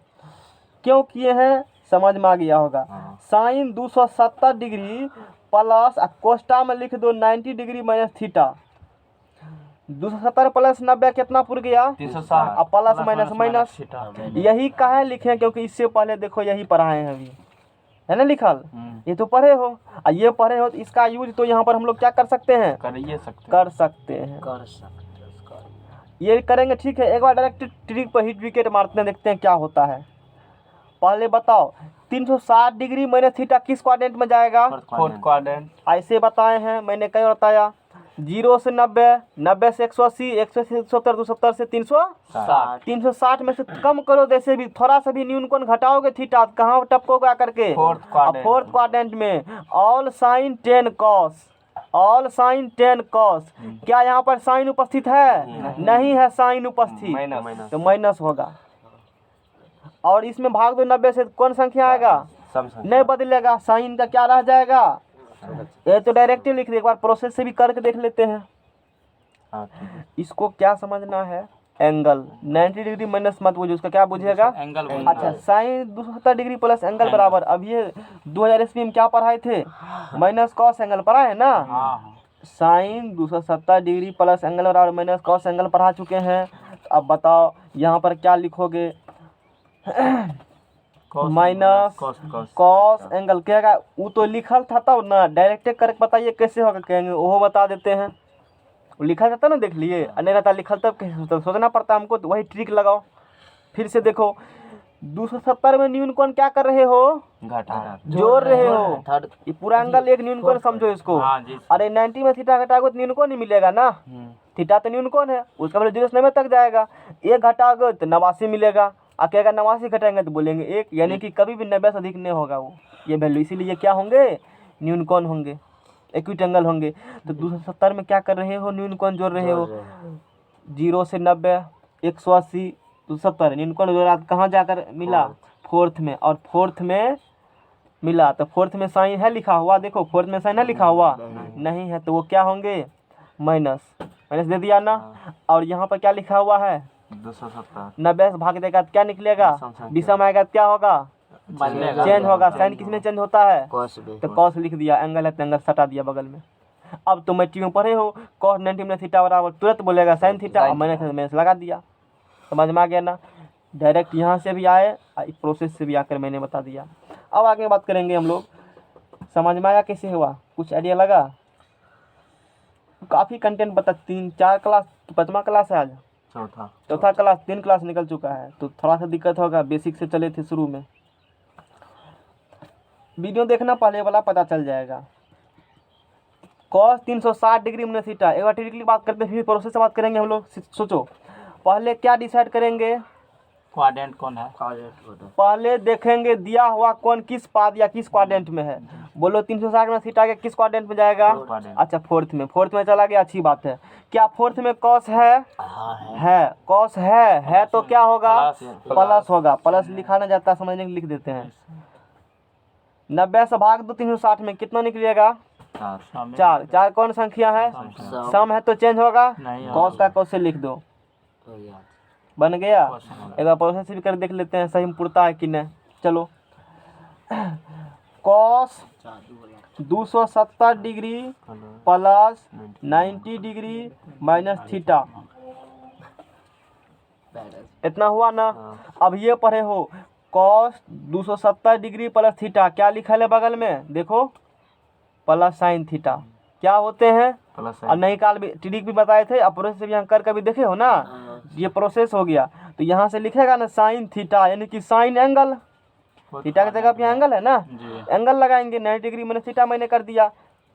क्यों किए हैं समझ में आ गया होगा। साइन 270 डिग्री प्लस कोष्टा में लिख दो 90 डिग्री माइनस थीटा। 270 प्लस 90 कितना पुर गया 360। अब प्लस माइनस माइनस। यही काहे लिखे क्योंकि इससे पहले देखो यही पढ़ाए हैं अभी, है ना लिखल। ये तो पढ़े हो और ये पढ़े हो, तो इसका यूज तो यहाँ पर हम लोग क्या कर सकते हैं कर सकते हैं। ये करेंगे ठीक है। एक बार डायरेक्ट ट्रिक पर हिट विकेट मारते हैं, देखते हैं क्या होता है। पहले बताओ 360 डिग्री माइनस थीटा किस क्वाड्रेंट में जाएगा 4th क्वाड्रेंट। ऐसे बताए हैं मैंने, कई बताया 0 से 90, 90 से 180, 180 से 270, 270 से 360। 360 में से कम करो, जैसे भी थोड़ा सा भी न्यून कोण घटाओगे थीटा कहाँ टपकोगा करके 4th क्वाड्रेंट में। All sine 10 cos, all sine 10 cos. क्या यहाँ पर साइन उपस्थित है नहीं है साइन उपस्थित, तो माइनस होगा। और इसमें भाग दो 90 से, कौन संख्या आएगा नहीं बदलेगा, साइन का क्या रह जाएगा। ये तो डायरेक्टली लिख दे, एक बार प्रोसेस से भी करके देख लेते हैं। इसको क्या समझना है एंगल 90 डिग्री माइनस मत बुझे, उसका क्या बुझेगा एंगल। अच्छा साइन 270 डिग्री प्लस एंगल बराबर। अब ये 2000 ईस्वी में क्या पढ़ाए थे माइनस कॉस एंगल पढ़ाए है ना। साइन 270 डिग्री प्लस एंगल बराबर माइनस कॉस एंगल पढ़ा चुके हैं। अब बताओ यहाँ पर क्या लिखोगे माइनस कॉस एंगल क्या, वो तो लिखल था तब ना, डायरेक्ट करके बताइए कैसे होगा, कहेंगे वो बता देते हैं। वो लिखा रहता ना, देख लिए, नहीं रहता लिखल तब कैसे सोचना पड़ता हमको। तो वही ट्रिक लगाओ। फिर से देखो 270 में न्यून कोण क्या कर रहे हो जोड़ रहे हो। ये पूरा एंगल एक न्यून कोण समझो इसको। अरे 90 में थीटा घटाओगे तो न्यून कोण नहीं मिलेगा ना, थीटा तो न्यून कोण है, उसका मतलब 0 से 90 तक जाएगा। एक घटाओगे तो 89 मिलेगा, अकेगा 89 घटाएंगे तो बोलेंगे 1, यानी कि कभी भी 90 से अधिक नहीं होगा वो ये वैल्यू। इसीलिए क्या होंगे न्यून कोण होंगे, एक्यूट एंगल होंगे। तो 270 में क्या कर रहे हो न्यून कोण जोड़ रहे हो। 0 से 90, 180, 270 न्यून कोण जोड़ा कहाँ जाकर मिला 4th में, और 4th में मिला। तो 4th में साइन है लिखा हुआ, देखो 4th में साइन है लिखा हुआ नहीं है, तो वो क्या होंगे माइनस दे दिया ना। और यहाँ पर क्या लिखा हुआ है 90 से भाग देगा तो क्या निकलेगा, विषम आएगा तो क्या होगा चेंज होगा। साइन किस में चेंज होता है तो कॉस लिख दिया, एंगल है तो एंगल सटा दिया बगल में। अब तो मैट्रिक में पढ़े हो कॉस 90 में थीटा बराबर तुरंत बोलेगा साइन थीटा, और माइनस लगा दिया। समझ में आ गया ना। डायरेक्ट यहाँ से भी आए, प्रोसेस से भी आकर मैंने बता दिया। अब आगे बात करेंगे हम लोग। समझ में आया कैसे हुआ, कुछ आइडिया लगा। काफ़ी कंटेंट बता, 3-4 क्लास, 5वां क्लास है आज, चौथा क्लास, 3 क्लास निकल चुका है। तो थोड़ा सा दिक्कत होगा, बेसिक से चले थे शुरू में। वीडियो देखना पहले वाला पता चल जाएगा। कॉस 360 डिग्री माइनस थीटा, एक बार ट्रिकली बात करते हैं फिर प्रोसेस से बात करेंगे हम लोग। सोचो पहले क्या डिसाइड करेंगे क्वाड्रेंट कौन है, पहले देखेंगे दिया हुआ कौन किस पाद या किस क्वाड्रेंट में है। बोलो 360 में थीटा के किस क्वाड्रेंट में जाएगा। अच्छा 4th में, 4th में चला गया, अच्छी बात है। क्या 4th में कॉस है कॉस है तो क्या होगा प्लस होगा। प्लस लिखा ना जाता समझने के लिख देते हैं। 90 से भाग दो 360 में कितना निकलेगा 4 कौन संख्या है सम है तो चेंज होगा, कॉस का कॉस से लिख दो बन गया। एक बार प्रोसेस भी कर देख लेते हैं सही में पुरता है कि नहीं। चलो cos 270 degree plus 90 degree minus theta, इतना हुआ ना। अब ये पढ़े हो कॉस 270 डिग्री प्लस थीटा, क्या लिखा है बगल में देखो प्लस साइन थीटा, क्या होते हैं और नई काल भी ट्रिक भी बताए थे। अब प्रोसेस भी यहाँ कर कभी देखे हो ना, ये प्रोसेस हो गया। तो यहाँ से लिखेगा ना साइन थीटा यानी कि साइन एंगल, थीटा की जगह पे एंगल है ना, जी एंगल लगाएंगे 90 डिग्री माइनस थीटा मैंने कर दिया।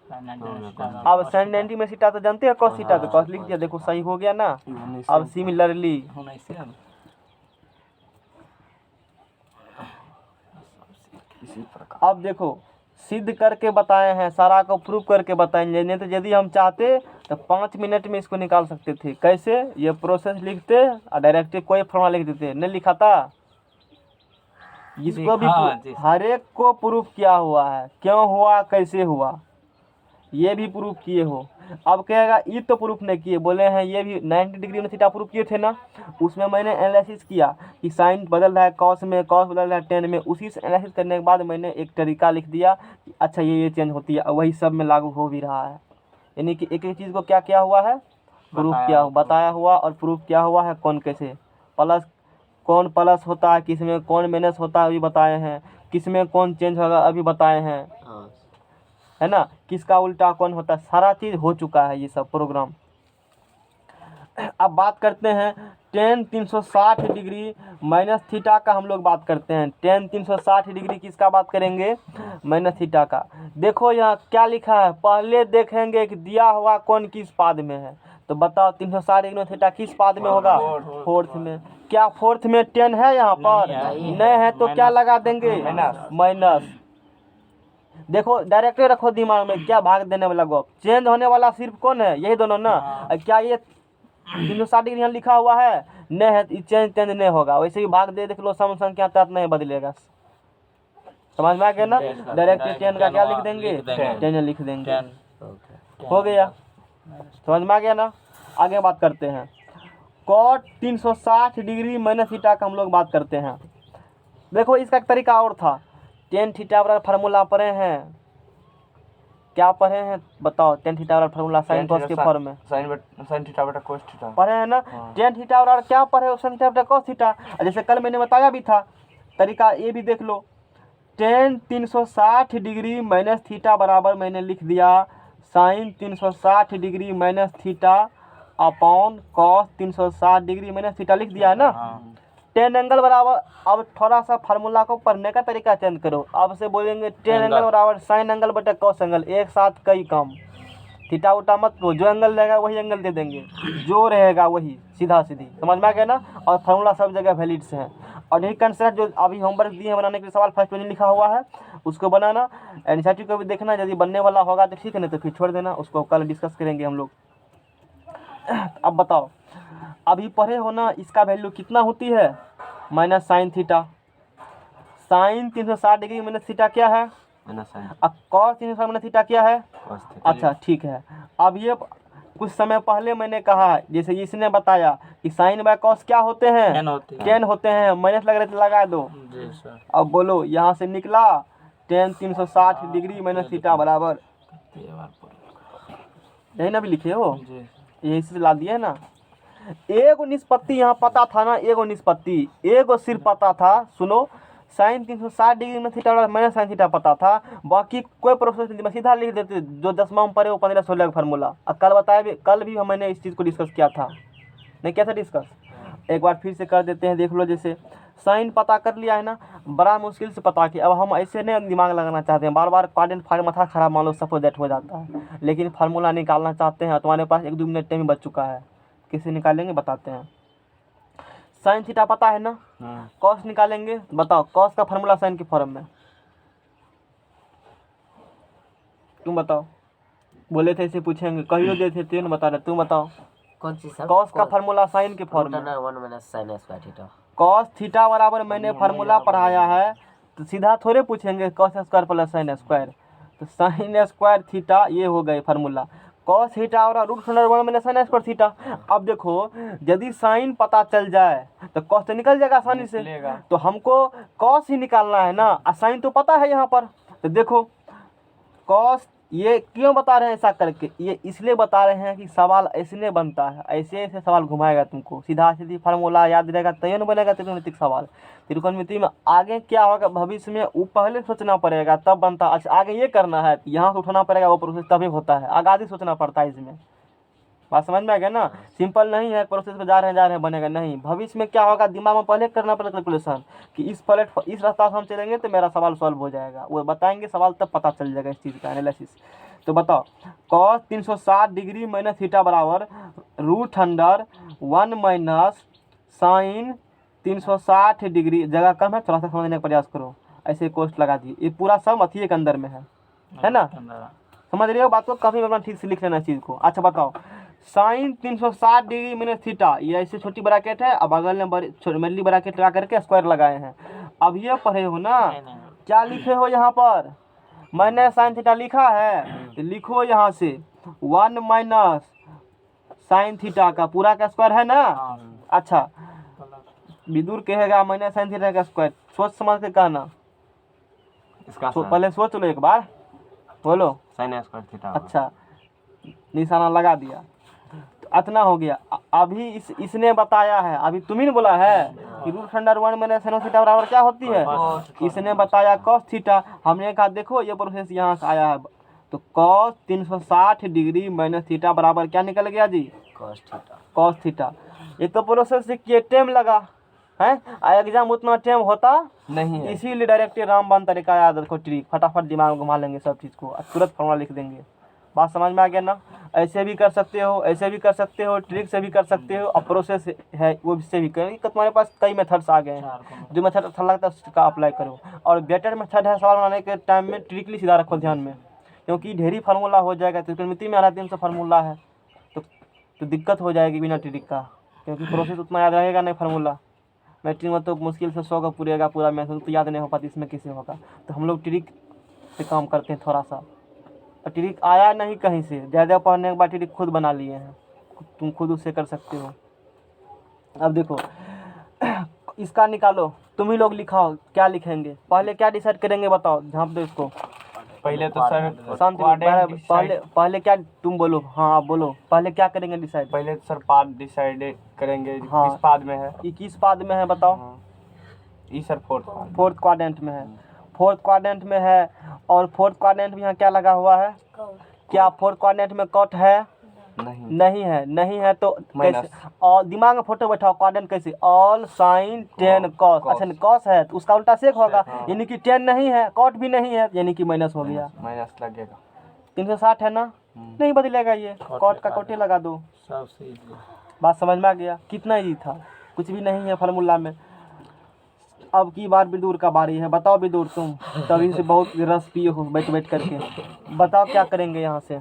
अब sin 90 में थीटा तो जानते हैं cos थीटा, तो cos लिख दिया, देखो सही हो गया ना। अब सिमिलरली अब देखो सिद्ध करके बताए हैं, सारा को प्रूव करके बताएंगे, नहीं तो यदि हम चाहते तो 5 मिनट में इसको निकाल सकते थे। कैसे? ये प्रोसेस लिखते और डायरेक्ट कोई फॉर्मूला लिख देते, नहीं लिखा था। इसको भी हर एक को प्रूफ किया हुआ है, क्यों हुआ कैसे हुआ ये भी प्रूफ किए हो। अब कहेगा ये तो प्रूफ नहीं किए, बोले हैं ये भी 90 डिग्री में थीटा प्रूफ किए थे ना, उसमें मैंने एनालिसिस किया कि साइन बदल रहा है कॉस में, कॉस बदल रहा है टेन में। उसी से एनालिसिस करने के बाद मैंने एक तरीका लिख दिया कि अच्छा ये चेंज होती है, और वही सब में लागू हो भी रहा है। यानी कि एक एक चीज़ को क्या किया हुआ है, प्रूफ किया, बताया हुआ और प्रूफ किया हुआ है। कौन कैसे प्लस, कौन प्लस होता है, किस में कौन माइनस होता है अभी बताए हैं, किस में कौन चेंज होगा अभी बताए हैं, है ना, किसका उल्टा कौन होता है, सारा चीज़ हो चुका है ये सब प्रोग्राम। अब बात करते हैं tan 360 डिग्री माइनस थीटा का, हम लोग बात करते हैं tan 360 डिग्री किसका बात करेंगे, माइनस थीटा का। देखो यहाँ क्या लिखा है, पहले देखेंगे कि दिया हुआ कौन किस पाद में है, तो बताओ 360 डिग्री में थीटा किस पाद में होगा, फोर्थ में। क्या फोर्थ में 10 है यहाँ पर? नहीं है तो क्या लगा देंगे, माइनस। देखो डायरेक्ट रखो दिमाग में, क्या भाग देने वाला गो, चेंज होने वाला सिर्फ कौन है, यही दोनों ना। क्या ये 360 डिग्री यहाँ लिखा हुआ है, नहीं है तो चेंज नहीं होगा। वैसे ही भाग दे देख लो, सम संख्या तक नहीं बदलेगा। समझ में आ गया ना, डायरेक्ट 10 का क्या लिख देंगे, 10 लिख देंगे, हो गया। समझ में आ गया ना। आगे बात करते हैं cot 360 डिग्री माइनस थीटा का हम लोग बात करते हैं। देखो इसका एक तरीका और था, टेन थीटा बराबर फार्मूला पढ़े हैं, क्या पढ़े हैं बताओ, टेन थीटा बराबर फार्मूला साइन कॉस के फॉर्म में, साइन थीटा बटा कोस थीटा पढ़े हैं ना। टेन थीटा बराबर क्या पढ़े, साइन थीटा बटा कॉस थीटा। जैसे कल मैंने बताया भी था, तरीका ये भी देख लो, tan 360 डिग्री माइनस थीटा बराबर मैंने लिख दिया sine 360 degree minus theta upon cos 360 degree minus theta लिख दिया है ना। टेन एंगल बराबर, अब थोड़ा सा फार्मूला को पढ़ने का तरीका चेंज करो, अब से बोलेंगे टेन एंगल बराबर साइन एंगल बटे कॉस एंगल, एक साथ कई काम, थीटा उटा मत लो, जो एंगल रहेगा वही एंगल दे देंगे, जो रहेगा वही, सीधा सीधी। समझ में आ गया ना। और फार्मूला सब जगह वैलिड से है। और यही कंसेप्ट जो अभी होमवर्क दिए हैं बनाने के लिए, सवाल फर्स्ट पेज में लिखा हुआ है, उसको बनाना, एनसीईआरटी को भी देखना, यदि बनने वाला होगा तो ठीक है, नहीं तो फिर छोड़ देना, उसको कल डिस्कस करेंगे हम लोग। अब बताओ, अभी पढ़े हो ना, इसका वैल्यू कितना होती है, minus sine theta. Sine 360 degree minus theta क्या है, अब कॉस 360 माइनस थीटा क्या है, अच्छा ठीक है। अब ये कुछ समय पहले मैंने कहा, जैसे इसने बताया कि साइन बाय कॉस क्या होते हैं, 10 होते हैं, माइनस लग रहे थे लगा दो। अब बोलो यहाँ से निकला tan 360 डिग्री माइनस थीटा बराबर, यही ना भी लिखे हो, यही से ला दिए ना। एगो निष्पत्ति यहाँ पता था ना, एगो निष्पत्ति, एगो सिर्फ पता था, सुनो, साइन 360 डिग्री में थीटा माइनस साइन थीटा पता था, बाकी कोई प्रोसेस नहीं, सीधा लिख देते, जो 10वां में पढ़े वो 15-16 का फार्मूला। और कल बताया भी, कल भी मैंने इस चीज़ को डिस्कस किया था, नहीं किया था डिस्कस, एक बार फिर से कर देते हैं, देख लो। जैसे साइन पता कर लिया है ना, बड़ा मुश्किल से पता किया, अब हम ऐसे नहीं दिमाग लगाना चाहते हैं, बार बार क्वाड्रेंट फाइल माथा खराब मान लो सपोज दैट हो जाता है, लेकिन फार्मूला निकालना चाहते हैं, तुम्हारे पास 1-2 मिनट टाइम बच चुका है, कैसे निकालेंगे बताते हैं। साइन थीटा पता है ना, कॉस निकालेंगे, बताओ कॉस का फार्मूला साइन के फॉर्म में, तुम बताओ, बोले थे इसे पूछेंगे, कहियो दे थे तेन बता रहे, तुम बताओ कौन सी सब, कॉस का फार्मूला साइन के फॉर्म में, 1 minus sine square theta. Cos theta बराबर मैंने फार्मूला पढ़ाया है, तो सीधा थोड़े पूछेंगे cos square plus sine square, तो साइन स्क्वायर थीटा ये हो गए फार्मूला, कॉस थीटा और √1 माइनस साइन स्क्वायर थीटा। अब देखो यदि साइन पता चल जाए तो कॉस तो निकल जाएगा आसानी से, तो हमको कॉस ही निकालना है ना, और साइन तो पता है यहाँ पर। तो देखो कॉस, ये क्यों बता रहे हैं ऐसा करके, ये इसलिए बता रहे हैं कि सवाल ऐसे बनता है, ऐसे ऐसे सवाल घुमाएगा तुमको, सीधा सीधी फार्मूला याद रहेगा तभी न बनेगा त्रिकोणमितिक सवाल। त्रिकोणमिति में आगे क्या होगा भविष्य में, वो पहले सोचना पड़ेगा तब बनता। अच्छा आगे ये करना है, यहाँ से उठाना पड़ेगा वो प्रोसेस तभी होता है, आगे सोचना पड़ता है इसमें। बात समझ में आ गया ना। सिंपल नहीं है प्रोसेस पे जा रहे हैं बनेगा नहीं। भविष्य में क्या होगा दिमाग में पहले करना पड़ेगा कैलकुलेशन कि इस रास्ता से हम चलेंगे तो मेरा सवाल सॉल्व हो जाएगा। वो बताएंगे सवाल तब पता चल जाएगा इस चीज़ का एनालिसिस। तो बताओ cos 360 डिग्री माइनस थीटा बराबर root under 1 minus sine 360 degree, जगह कम है थोड़ा सा समझने का प्रयास करो, ऐसे कोष्ट लगा दिए। ये पूरा सब अथी के अंदर में है ना, समझ रहे हो बात को। काफ़ी अपना ठीक से लिख लेना चीज़ को। अच्छा बताओ साइन 360 डिग्री माइनस थीटा, ये ऐसे छोटी ब्रैकेट है, अब बगल में बड़ी ब्रैकेट लगा करके स्क्वायर लगाए हैं। अब ये पढ़े हो ना, क्या लिखे हो यहाँ पर, मैंने साइन थीटा लिखा है तो लिखो यहाँ से 1 माइनस साइन थीटा का पूरा का स्क्वायर है ना। अच्छा विदुर कहेगा मैंने साइन थीटा का स्क्वायर, सोच समझ के कहना इसका पहले सोच लो एक बार, बोलो साइन स्क्वायर थीटा। अच्छा निशाना लगा दिया तो इतना हो गया। अभी इसने बताया है, अभी तुम्ही ने बोला है कि root under 1 minus sine theta बराबर क्या होती है, इसने बताया कॉस थीटा। हमने कहा देखो ये प्रोसेस यहाँ से आया है तो कॉस 360 डिग्री माइनस थीटा बराबर क्या निकल गया जी, कॉस थीटा। ये तो प्रोसेस से किए टाइम लगा है, एग्जाम उतना टाइम होता नहीं है, इसीलिए डायरेक्ट रामबाण तरीका याद रखो, ट्रिक फटाफट दिमाग में घुमा लेंगे सब चीज़ को, तुरंत फॉर्मूला लिख देंगे। बात समझ में आ गया ना। ऐसे भी कर सकते हो, ऐसे भी कर सकते हो, ट्रिक से भी कर सकते हो, और प्रोसेस है वो से भी करेंगे। तो तुम्हारे पास कई मेथड्स आ गए हैं, जो मेथड अच्छा लगता है उसका अप्लाई करो। और बेटर मेथड है सवाल बनाने के टाइम में ट्रिकली सीधा रखो ध्यान में, क्योंकि ढेरी फार्मूला हो जाएगा। त्रिकोणमिति में 300 फार्मूला है तो दिक्कत हो जाएगी बिना ट्रिक का, क्योंकि प्रोसेस उतना याद रहेगा नहीं फार्मूला। मैट्रिक में तो मुश्किल से 100 का पूरेगा पूरा मैथड, तो याद नहीं हो पाती, इसमें कैसे होगा। तो हम लोग ट्रिक से काम करते हैं थोड़ा सा, और ट्रिक आया नहीं कहीं से, ज़्यादा पढ़ने के बाद ट्रिक खुद बना लिए हैं, तुम खुद उससे कर सकते हो। अब देखो इसका निकालो, तुम ही लोग लिखाओ क्या लिखेंगे, पहले क्या डिसाइड करेंगे बताओ, झाँप दो इसको। पहले तो सर शांति पहले क्या तुम बोलो, हाँ आप बोलो, पहले क्या करेंगे डिसाइड। पहले तो सर पाद डिसाइड करेंगे, हाँ। किस पाद में है, ये किस पाद में है बताओ। ये सर फोर्थ क्वाड्रेंट में है, फोर्थ क्वाड्रेंट में है। और फोर्थ क्वाड्रेंट में यहाँ क्या लगा हुआ है, क्या फोर्थ क्वाड्रेंट में कट है, नहीं है तो कैसे, और दिमाग में फोटो बैठाओ क्वाड्रेंट कैसे, ऑल साइन 10 कॉस। अच्छा कॉस है तो उसका उल्टा सेक होगा, यानी कि 10 नहीं है, कॉट भी नहीं है, यानी कि माइनस हो गया, माइनस लगेगा। 360 है ना, नहीं बदलेगा ये, कॉट का कोटे लगा दो। बात समझ में आ गया, कितना इजी था, कुछ भी नहीं है फार्मूला में। अब की बार विदुर का बारी है, बताओ विदुर तुम तभी से बहुत रस पिए हो बैठ करके, बताओ क्या करेंगे यहाँ से,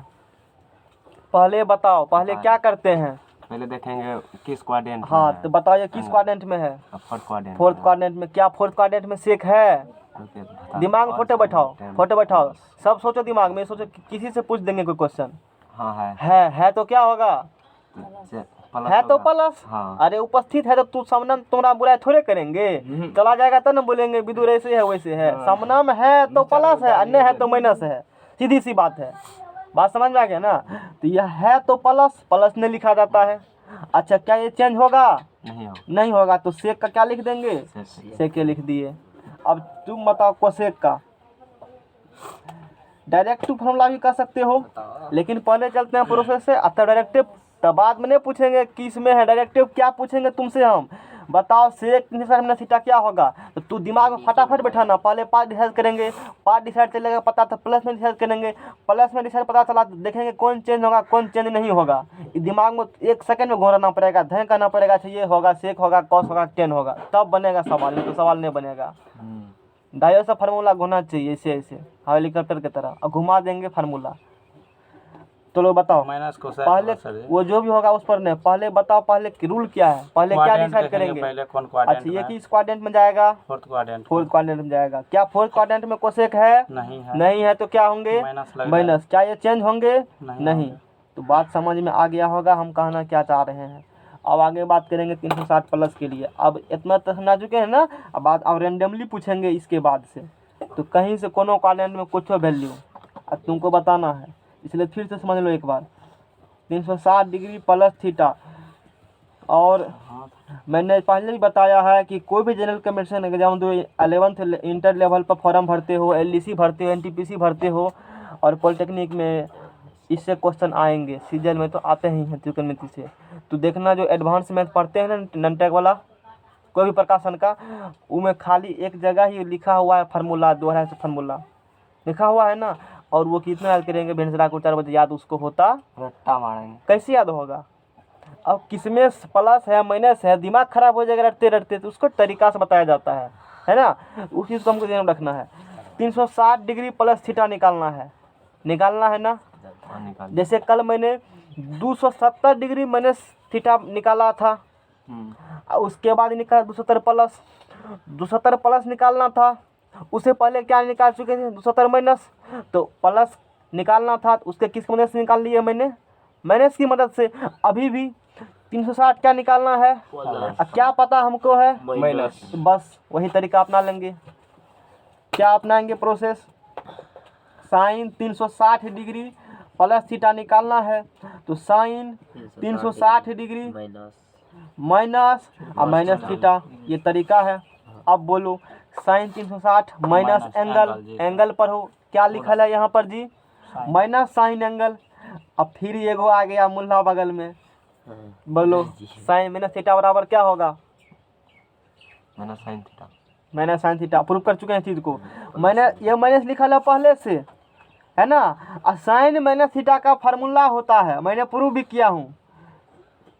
पहले बताओ पहले क्या करते हैं, पहले देखेंगे किस क्वाड्रेंट। हाँ तो बताओ ये किस क्वाड्रेंट में है, फोर्थ क्वाड्रेंट में। क्या फोर्थ क्वाड्रेंट में सेक है, दिमाग में फोटो बैठाओ, सब सोचो दिमाग में, सोचो किसी से पूछ देंगे कोई क्वेश्चन। हाँ है तो क्या होगा, है तो प्लस। हाँ। अरे उपस्थित है तो तू सामने तुम्हारा बुराई थोड़े करेंगे, चला जाएगा तो ना बोलेंगे विदुर ऐसे है वैसे है। सामना में है तो प्लस है, अन्य है तो माइनस है, सीधी सी बात है। बात समझ में आ गया ना। तो यह है तो प्लस नहीं लिखा जाता है। अच्छा क्या ये चेंज होगा, नहीं होगा तो सेक का क्या लिख देंगे, सेक के लिख दिए। अब तुम बताओ कोसेक का, डायरेक्टिव फॉर्मूला भी कर सकते हो, लेकिन पहले चलते हैं प्रोसेस से। अब डायरेक्टिव तो बाद में नहीं पूछेंगे किस में है, डायरेक्टिव क्या पूछेंगे तुमसे हम, बताओ सेक माइनस थीटा क्या होगा। तो तू दिमाग में फटाफट बैठाना, पहले पार्ट डिसाइड करेंगे, पार्ट डिसाइड चलेगा पता तो प्लस में डिसाइड करेंगे, प्लस में डिसाइड पता चला तो देखेंगे कौन चेंज होगा कौन चेंज नहीं होगा। दिमाग में 1 सेकंड में घोराना पड़ेगा, धैर्य करना पड़ेगा, अच्छा ये होगा सेक होगा कॉस होगा 10 होगा, तब बनेगा सवाल, नहीं तो सवाल नहीं बनेगा। डायो सा फार्मूला घुना चाहिए ऐसे हेलीकॉप्टर की तरह, और घुमा देंगे फार्मूला। चलो बताओ पहले वो जो भी होगा उस पर नहीं, पहले बताओ पहले रूल क्या है, पहले क्या डिसाइड करेंगे। पहले कौन क्वाड्रेंट अच्छा ये किस क्वाड्रेंट में जाएगा, फोर्थ क्वाड्रेंट में जाएगा। क्या फोर्थ क्वाड्रेंट में कोसेक है, नहीं है तो क्या होंगे माइनस। क्या ये चेंज होंगे, नहीं। तो बात समझ में आ गया होगा हम कहना क्या चाह रहे हैं। अब आगे बात करेंगे 360 प्लस के लिए। अब इतना तो समझा चुके हैं ना, अब रेंडमली पूछेंगे इसके बाद से, तो कहीं से कोनो क्वाड्रेंट में कुछ वैल्यू अब तुमको बताना है, इसलिए फिर से समझ लो एक बार। 360 डिग्री प्लस थीटा, और मैंने पहले भी बताया है कि कोई भी जनरल कमीशन एग्जाम दो, 11th इंटर लेवल पर फॉर्म भरते हो, LDC भरते हो, NTPC भरते हो, और पॉलिटेक्निक में इससे क्वेश्चन आएंगे, सीजन में तो आते ही हैं त्रिकोणमिति से। तो देखना जो एडवांस मैथ पढ़ते हैं ना ननटेक वाला कोई भी प्रकाशन का, उनमें खाली एक जगह ही लिखा हुआ है फार्मूला, दोहरा से फार्मूला लिखा हुआ है ना, और वो कितना याद करेंगे भिनसरा को 4 बजे याद उसको होता, रट्टा मारेंगे। कैसे याद होगा। अब किसमें प्लस है माइनस है, दिमाग खराब हो जाएगा रटते रटते, तो उसको तरीका से बताया जाता है ना, उस चीज़ को हमको ध्यान रखना है। 360 डिग्री प्लस थीटा निकालना है ना। हाँ, निकाल। जैसे कल मैंने 270 डिग्री माइनस थीटा निकाला था, और उसके बाद निकाला 270 प्लस निकालना था। उससे पहले क्या निकाल चुके थे 270 माइनस, तो प्लस निकालना था, उसके किसकी मदद से निकाल लिए मैंने, माइनस की मदद से। अभी भी 360 क्या निकालना है, क्या पता हमको है माइनस। बस वही तरीका अपना लेंगे। क्या अपनाएंगे process, sine 360 degree plus theta निकालना है, तो साइन 360 डिग्री माइनस और माइनस थीटा, ये तरीका है। अब बोलो साइन 360 माइनस एंगल पर हो, क्या लिखा है यहाँ पर जी, माइनस साइन एंगल। अब फिर ये गो आ गया मुल्ला बगल में, बोलो साइन माइनस थीटा बराबर क्या होगा, माइनस साइन थीटा। मैंने साइन थीटा प्रूव कर चुके हैं चीज़ को। मैंने ये माइनस लिखा है पहले से, है ना, और साइन माइनस थीटा का फार्मूला होता है, मैंने प्रूव भी किया हूँ,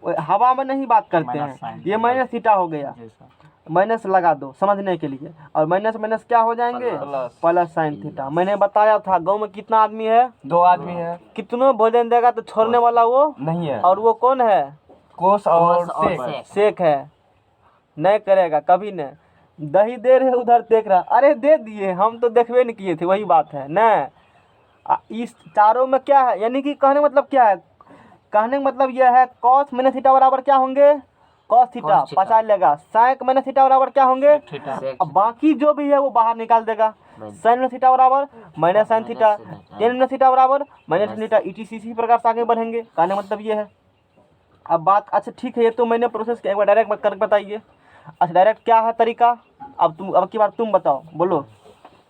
हवा में नहीं बात करते हैं। ये माइनस थीटा हो गया, माइनस लगा दो समझने के लिए, और माइनस माइनस क्या हो जाएंगे, प्लस साइन थीटा। मैंने बताया था गांव में कितना आदमी है, 2 आदमी है, कितनों भोजन देगा तो छोड़ने वाला वो नहीं है, और वो कौन है, कोस और सेक। शेख है, नहीं करेगा कभी नहीं। दही दे रहे उधर देख रहा, अरे दे दिए, हम तो देखबे नहीं किए थे, वही बात है न। इस चारों में क्या है, यानी कि कहने का मतलब क्या है, कहने का मतलब यह है कॉस माइनस थीटा बराबर क्या होंगे, कॉस थीटा पचा लेगा, साइन माइनस थीटा बराबर क्या होंगे, अब बाकी जो भी है वो बाहर निकाल देगा। साइन माइनस थीटा बराबर minus sine theta, ten minus theta बराबर माइनस थीटा, इसी प्रकार से आगे बढ़ेंगे। कहने का मतलब ये है। अब बात अच्छा ठीक है, ये तो मैंने प्रोसेस एक बार डायरेक्ट करके बताइए। अच्छा डायरेक्ट क्या है तरीका, अब की बार तुम बताओ, बोलो।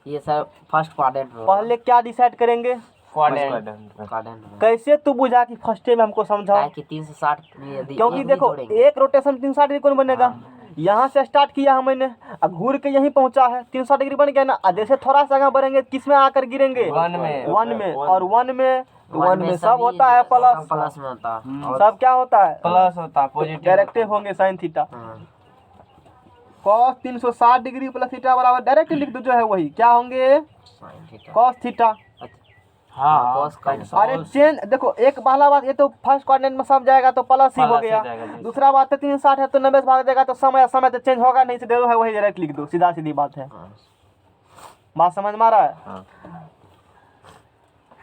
ये सर फर्स्ट क्वाड्रेंट पहले क्या डिसाइड करेंगे, कैसे तू बुझा कि फर्स्ट में हमको समझाओ, कि 360 क्योंकि देखो एक रोटेशन 360 डिग्री कौन बनेगा, यहाँ से स्टार्ट किया है मैंने, अब घूर के यहीं पहुंचा है, 360 डिग्री बन गया ना। जैसे थोड़ा सा आगे बढ़ेंगे किस में आकर गिरेंगे, वन में, और वन में सब होता है प्लस में होता है, सब क्या होता है प्लस होता है, पॉजिटिव डायरेक्टिव होंगे sine theta. Cos 360 degree plus theta बराबर डायरेक्ट लिख दो, जो है वही क्या होंगे, कॉस थीटा। हाँ अरे चेंज देखो, एक पहला बात ये तो फर्स्ट क्वाड्रेंट में सब जाएगा तो प्लस ही हो गया। दूसरा बात है 360 है तो 90 से भाग देगा तो समय तो चेंज होगा नहीं, से दे दो है वही डायरेक्ट लिख दो, सीधा सीधी बात है। बात समझ में आ रहा है।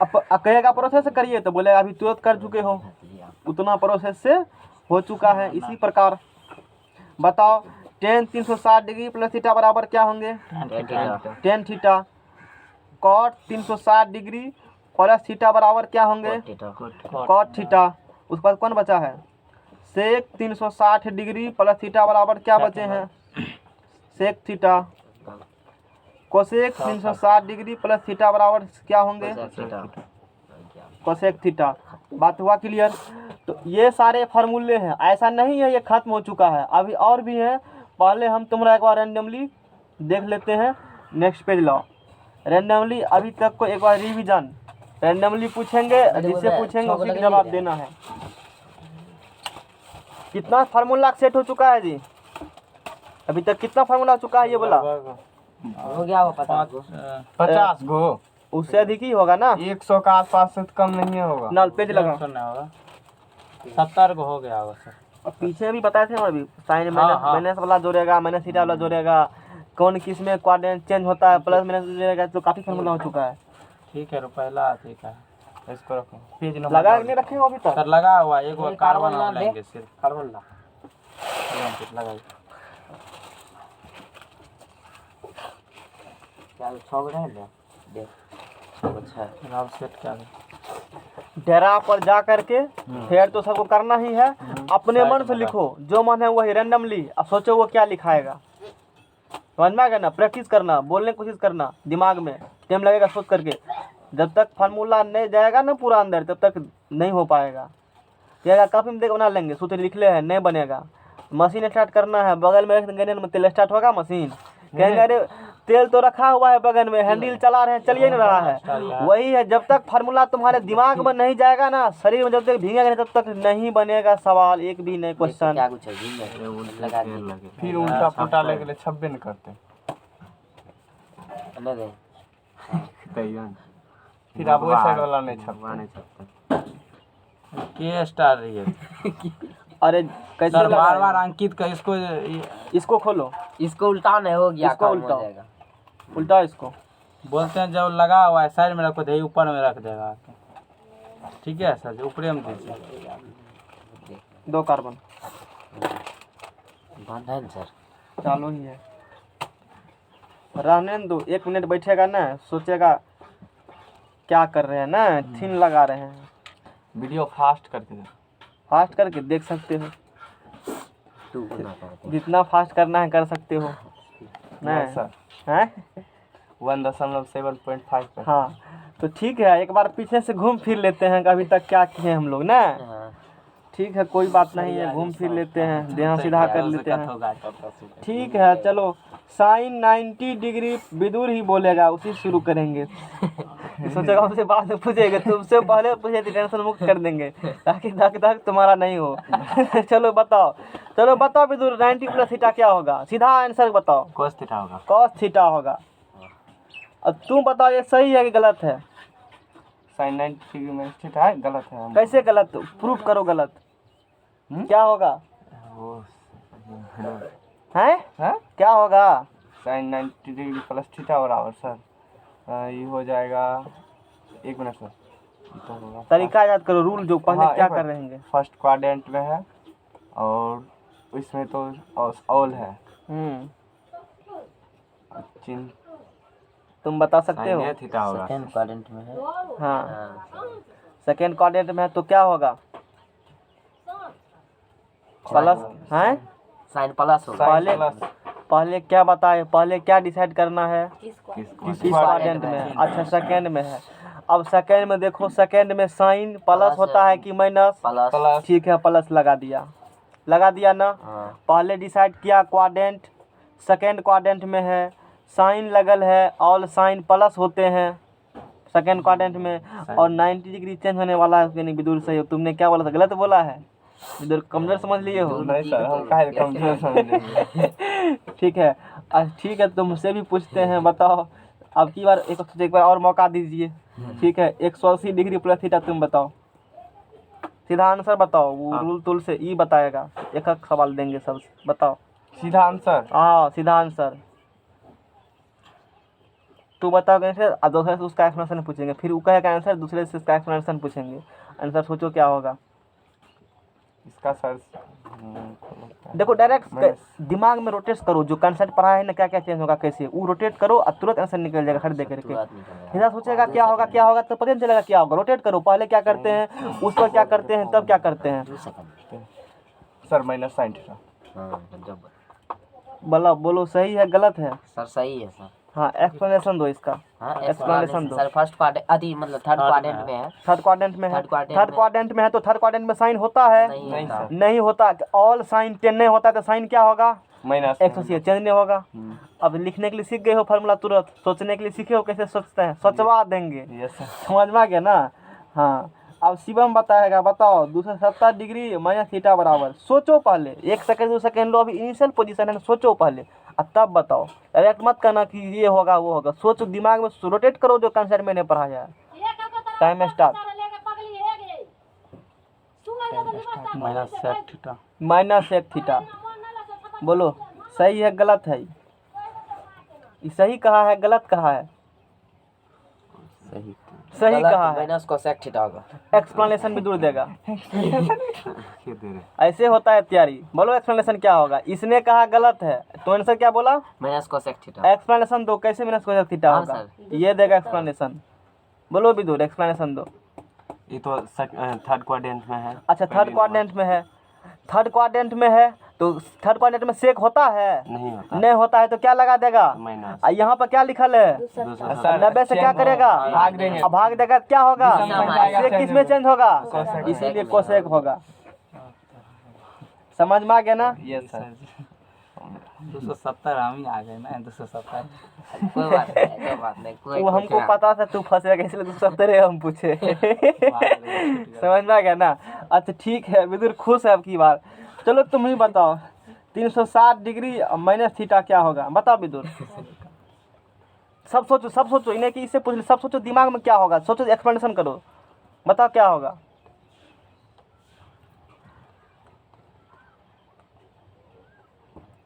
अब कहेगा प्रोसेस करिए तो बोले अभी तुरंत कर चुके हो, उतना प्रोसेस से हो चुका है। इसी प्रकार बताओ टेन 360 डिग्री प्लस थीटा बराबर क्या होंगे, tan theta. Cot 360 degree plus theta बराबर क्या होंगे, कॉट थीटा। उसके बाद कौन बचा है, सेक 360 डिग्री प्लस थीटा बराबर क्या बचे हैं, sec theta. Cosec 360 degree plus theta बराबर क्या होंगे, कोसेक थीटा। बात हुआ क्लियर। तो ये सारे फार्मूले हैं, ऐसा नहीं है ये खत्म हो चुका है, अभी और भी है। पहले हम तुम्हारा एक बार रैंडमली देख लेते हैं, नेक्स्ट पेज लाओ। रैंडमली अभी तक को एक बार रिवीजन रैंडमली पूछेंगे, जिससे पूछेंगे उसी का जवाब देना है। कितना फार्मूला सेट हो चुका है जी, अभी तक कितना फार्मूला हो चुका है ये बोला, हो गया वो 50 गो, उससे अधिक ही होगा ना, 100 का आसपास से कम नहीं होगा। नाल पेज लगा, 70 को हो गया होगा सर। और पीछे भी बताए थे ना अभी, साइन माइनस वाला जोड़ेगा, माइनस थीटा वाला जोड़ेगा, कौन किस में क्वाड्रेंट चेंज होता है, प्लस माइनस जोड़ेगा, तो काफी फार्मूला हो चुका है। ठीक है, पहला ठीक है, इसको रखो। पेज नंबर लगा नहीं रखे हो अभी तक, सर लगा हुआ एक बार कार्बन और लेंगे, सिर्फ कार्बन ला लगाइए। क्या 6 ग्राम है, देख 6 अच्छा है। अब सेट क्या है, डेरा पर जा करके फिर तो सबको करना ही है, अपने मन से लिखो, जो मन है वही रैंडमली। अब सोचो वो क्या लिखाएगा, समझ में आ गया ना। प्रैक्टिस करना, बोलने की कोशिश करना, दिमाग में टाइम लगेगा सोच करके। जब तक फार्मूला नहीं जाएगा ना पूरा अंदर तब तक नहीं हो पाएगा। क्या कॉपी में देख बना लेंगे, सूत्र लिख ले है, नहीं बनेगा। मशीन स्टार्ट करना है, बगल में रख देंगे में तेल स्टार्ट होगा मशीन, कहेंगे अरे तेल तो रखा हुआ है बगल में, हैंडल चला रहे हैं चलिए नहीं रहा है। वही है, जब तक फार्मूला तुम्हारे दिमाग में नहीं जाएगा ना, शरीर में जब तक भीगेगा नहीं तब तक नहीं बनेगा सवाल, एक भी नहीं क्वेश्चन। क्या कुछ है झींगे लगा दी फिर उल्टा पुल्टा लगे छब्बे न करते। ले दे। फिर आप वही साइड वाला नहीं छपता। के स्टार रही है अरे कैसे सर, लगा बार है? बार अंकित का इसको इसको खोलो, इसको उल्टा नहीं हो गया, इसको काम हो उल्टाओ। जाएगा। उल्टा इसको। बोलते हैं जब लगा हुआ है साइड में रखो, दही ऊपर में रख देगा आके। ठीक है सर जी, ऊपरे में दीजिए। 2 कार्बन बंद है ना सर? चालू ही है, रहने दो। 1 मिनट बैठेगा ना, सोचेगा क्या कर रहे हैं ना, थीन लगा रहे हैं। वीडियो फास्ट करके दे। फास्ट करके देख सकते हो, तू ना कर। जितना फास्ट करना है कर सकते हो नहीं नहीं सर, हैं? 1.7.5 पे। हाँ तो ठीक है, एक बार पीछे से घूम फिर लेते हैं कि अभी तक क्या किए हम लोग ना। हाँ। ठीक है, कोई बात नहीं है, घूम फिर लेते हैं, ध्यान सीधा कर लेते हैं। ठीक है चलो, साइन 90 डिग्री विदुर ही बोलेगा, उसी शुरू करेंगे। सोचेगा हमसे बाद में पूछेगा, तुमसे पहले पूछे तो टेंशन मुक्त कर देंगे, ताकि धक धक तुम्हारा नहीं हो। चलो बताओ विदुर, 90 + थीटा क्या होगा? सीधा आंसर बताओ। कोस थीटा होगा। cos थीटा होगा। अब तुम बताओ ये सही है कि गलत है? साइन 90 डिग्री में थीटा है, गलत है। हम कैसे गलत? प्रूफ करो गलत। क्या होगा? वो हैं? है क्या होगा? साइन 90 डिग्री प्लस थीटा बराबर सर ये हो जाएगा। 1 मिनट सर, तो होगा तरीका याद करो, रूल जो पहले हाँ, क्या एक कर मिनट। रहेंगे। फर्स्ट क्वाड्रेंट में है और इसमें तो ऑल है। चिन्ह तुम बता सकते हो? थीटा होगा। सेकंड क्वाड्रेंट में है। हाँ, हाँ। सेकेंड क्वाड्रेंट में है तो क्या होगा? प्लस हैं? साइन प्लस होगा। पहले पहले क्या बताए, पहले क्या डिसाइड करना है? किस क्वाड्रेंट में है? अच्छा सेकेंड में है। अब सेकेंड में देखो, सेकेंड में साइन प्लस होता है कि माइनस? प्लस। ठीक है, प्लस लगा दिया ना। हाँ। पहले डिसाइड किया क्वाड्रेंट, सेकेंड क्वाड्रेंट में है, साइन लगल है, ऑल साइन प्लस होते हैं सेकेंड क्वाड्रेंट में, और 90 डिग्री चेंज होने वाला है। यानी विदुर सही हो। तुमने क्या बोला था? गलत बोला है विदुर, कमजोर समझ लिए हो। नहीं सर, हम काहे कमजोर समझेंगे। ठीक है, ठीक है, तुमसे भी पूछते हैं, बताओ। अब की बार एक बार और मौका दीजिए। ठीक है, 180 डिग्री + थीटा तुम बताओ, सीधा आंसर बताओ। वो रूल तूल से ई बताएगा, एक सवाल देंगे सब, बताओ सीधा आंसर। हाँ, सीधा आंसर तू बताओ कैसे, और दूसरे से उसका एक्सप्लेनेशन पूछेंगे, फिर वो कहेगा आंसर, दूसरे से उसका एक्सप्लेनेशन पूछेंगे। आंसर सोचो क्या होगा। इसका सर देखो डायरेक्ट दिमाग में रोटेट करो, जो कंसेप्ट पढ़ा है ना, क्या क्या चेंज होगा, कैसे वो रोटेट करो और तुरंत आंसर निकल जाएगा खड़े देख करके। सीधा सोचेगा क्या होगा तो पता नहीं चलेगा क्या होगा। रोटेट करो, पहले क्या करते हैं, उस पर क्या करते हैं, तब क्या करते हैं। Sir minus sine theta. बोलो सही है गलत है? सर सही है सर। हाँ, एक्सप्लेनेशन दो इसका। हाँ, एक्सप्लेनेशन दो। सर फर्स्ट क्वाड्रेंट अति मतलब थर्ड क्वाड्रेंट में है। थर्ड क्वाड्रेंट में है। थर्ड क्वाड्रेंट थर्ड में- क्वाड्रेंट में है तो थर्ड क्वाड्रेंट में साइन होता है? नहीं सर। नहीं होता। ऑल साइन 10 नहीं होता तो साइन क्या होगा? माइनस 180 चेंज नहीं होगा। अब लिखने के लिए सीख गए हो फार्मूला तुरंत, सोचने के लिए सीखे हो कैसे सोचते हैं, सोचवा देंगे। Yes sir. समझ में आ गया ना? हाँ, अब शिवम बताएगा, बताओ 270 डिग्री - थीटा बराबर। सोचो पहले, 1 सेकंड 2 सेकंड लो, अभी इनिशियल पोजीशन है, सोचो पहले और तब बताओ। डायरेक्ट मत करना कि ये होगा वो होगा, सोचो, दिमाग में रोटेट करो जो कंसेप्ट मैंने पढ़ाया है। Time start. -1 थीटा। -1 थीटा। बोलो सही है गलत है? ये सही कहा है गलत कहा है? सही कहा है। माइनस कोसेक थीटा होगा। एक्सप्लेनेशन भी दूर देगा। ऐसे होता है तैयारी। बोलो एक्सप्लेनेशन क्या होगा? इसने कहा गलत है तो आंसर क्या बोला? Minus cosec theta. एक्सप्लेनेशन दो, कैसे माइनस कोसेक थीटा हाँ, होगा? ये देगा एक्सप्लेनेशन। बोलो भी दूर, एक्सप्लेनेशन दो। ये तो थर्ड क्वाड्रेंट में है। अच्छा, थर्ड क्वाड्रेंट में है। थर्ड क्वाड्रेंट में है तो थर्ड क्वाड्रेंट में सेक होता है? नहीं होता, नहीं होता है तो क्या लगा देगा? माइनस। यहाँ पर क्या लिखल है? 90 से क्या करेगा? भाग देंगे। अब भाग देगा क्या होगा? सेक किस में चेंज होगा? कोसेक। इसीलिए कोसेक होगा। समझ में आ गया ना? Yes sir. 270 हम ही आ गए ना, 270। कोई बात नहीं, कोई बात नहीं, कोई वो हमको पता था तू फंसेगा इसलिए 270 हम पूछे। समझ में आ गया ना? अच्छा ठीक है, विदुर खुश है अब की बार। चलो तुम ही बताओ 360 डिग्री माइनस थीटा क्या होगा? बताओ विदुर। सब सोचो इन्हें कि इससे पूछ, सब सोचो दिमाग में क्या होगा, सोचो, एक्सप्लेनेशन करो, बताओ क्या होगा।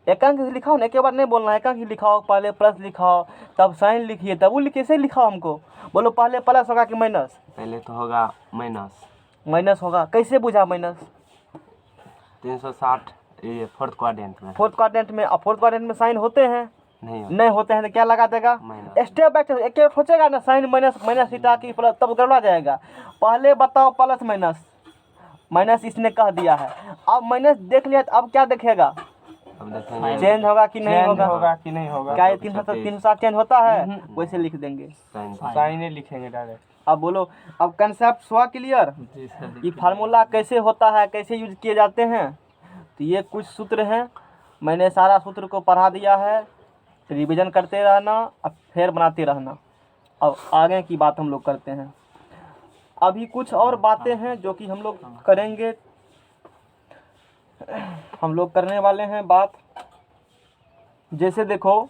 एकांक लिखाओ ना, एक बार नहीं बोलना, एकांक ही लिखाओ, पहले प्लस लिखाओ, तब साइन लिखिए, तब वो लिखिए, ऐसे लिखाओ हमको। बोलो पहले प्लस होगा कि माइनस? पहले तो होगा माइनस। माइनस होगा, कैसे बुझा माइनस? 360 ये फोर्थ क्वाड्रेंट में। फोर्थ क्वाड्रेंट में, अब फोर्थ क्वाड्रेंट में साइन होते हैं? नहीं होते हैं तो क्या लगा देगा? माइनस। स्टेप बाय स्टेप एक सोचेगा ना, साइन माइनस थीटा की प्लस, तब गड़बड़ा जाएगा। पहले बताओ प्लस माइनस इसने कह दिया है, अब माइनस देख लिया तो अब क्या देखेगा? अब देखेंगे चेंज होगा कि नहीं होगा? होगा कि नहीं होगा? क्या 360 चेंज होता है? वैसे लिख देंगे, साइन। साइन ही लिखेंगे डायरेक्ट। अब बोलो, अब कंसेप्ट हुआ क्लियर? जी सर। ये फार्मूला कैसे होता है, कैसे यूज किए जाते हैं? तो ये कुछ सूत्र हैं, मैंने सारा सूत्र को पढ़ा दिया है, रिवीजन करते रहना, अब फिर बनाते रहना। अब आगे की बात हम लोग करते हैं। अभी कुछ और बातें हैं जो कि हम लोग करेंगे, हम लोग करने वाले हैं बात। जैसे देखो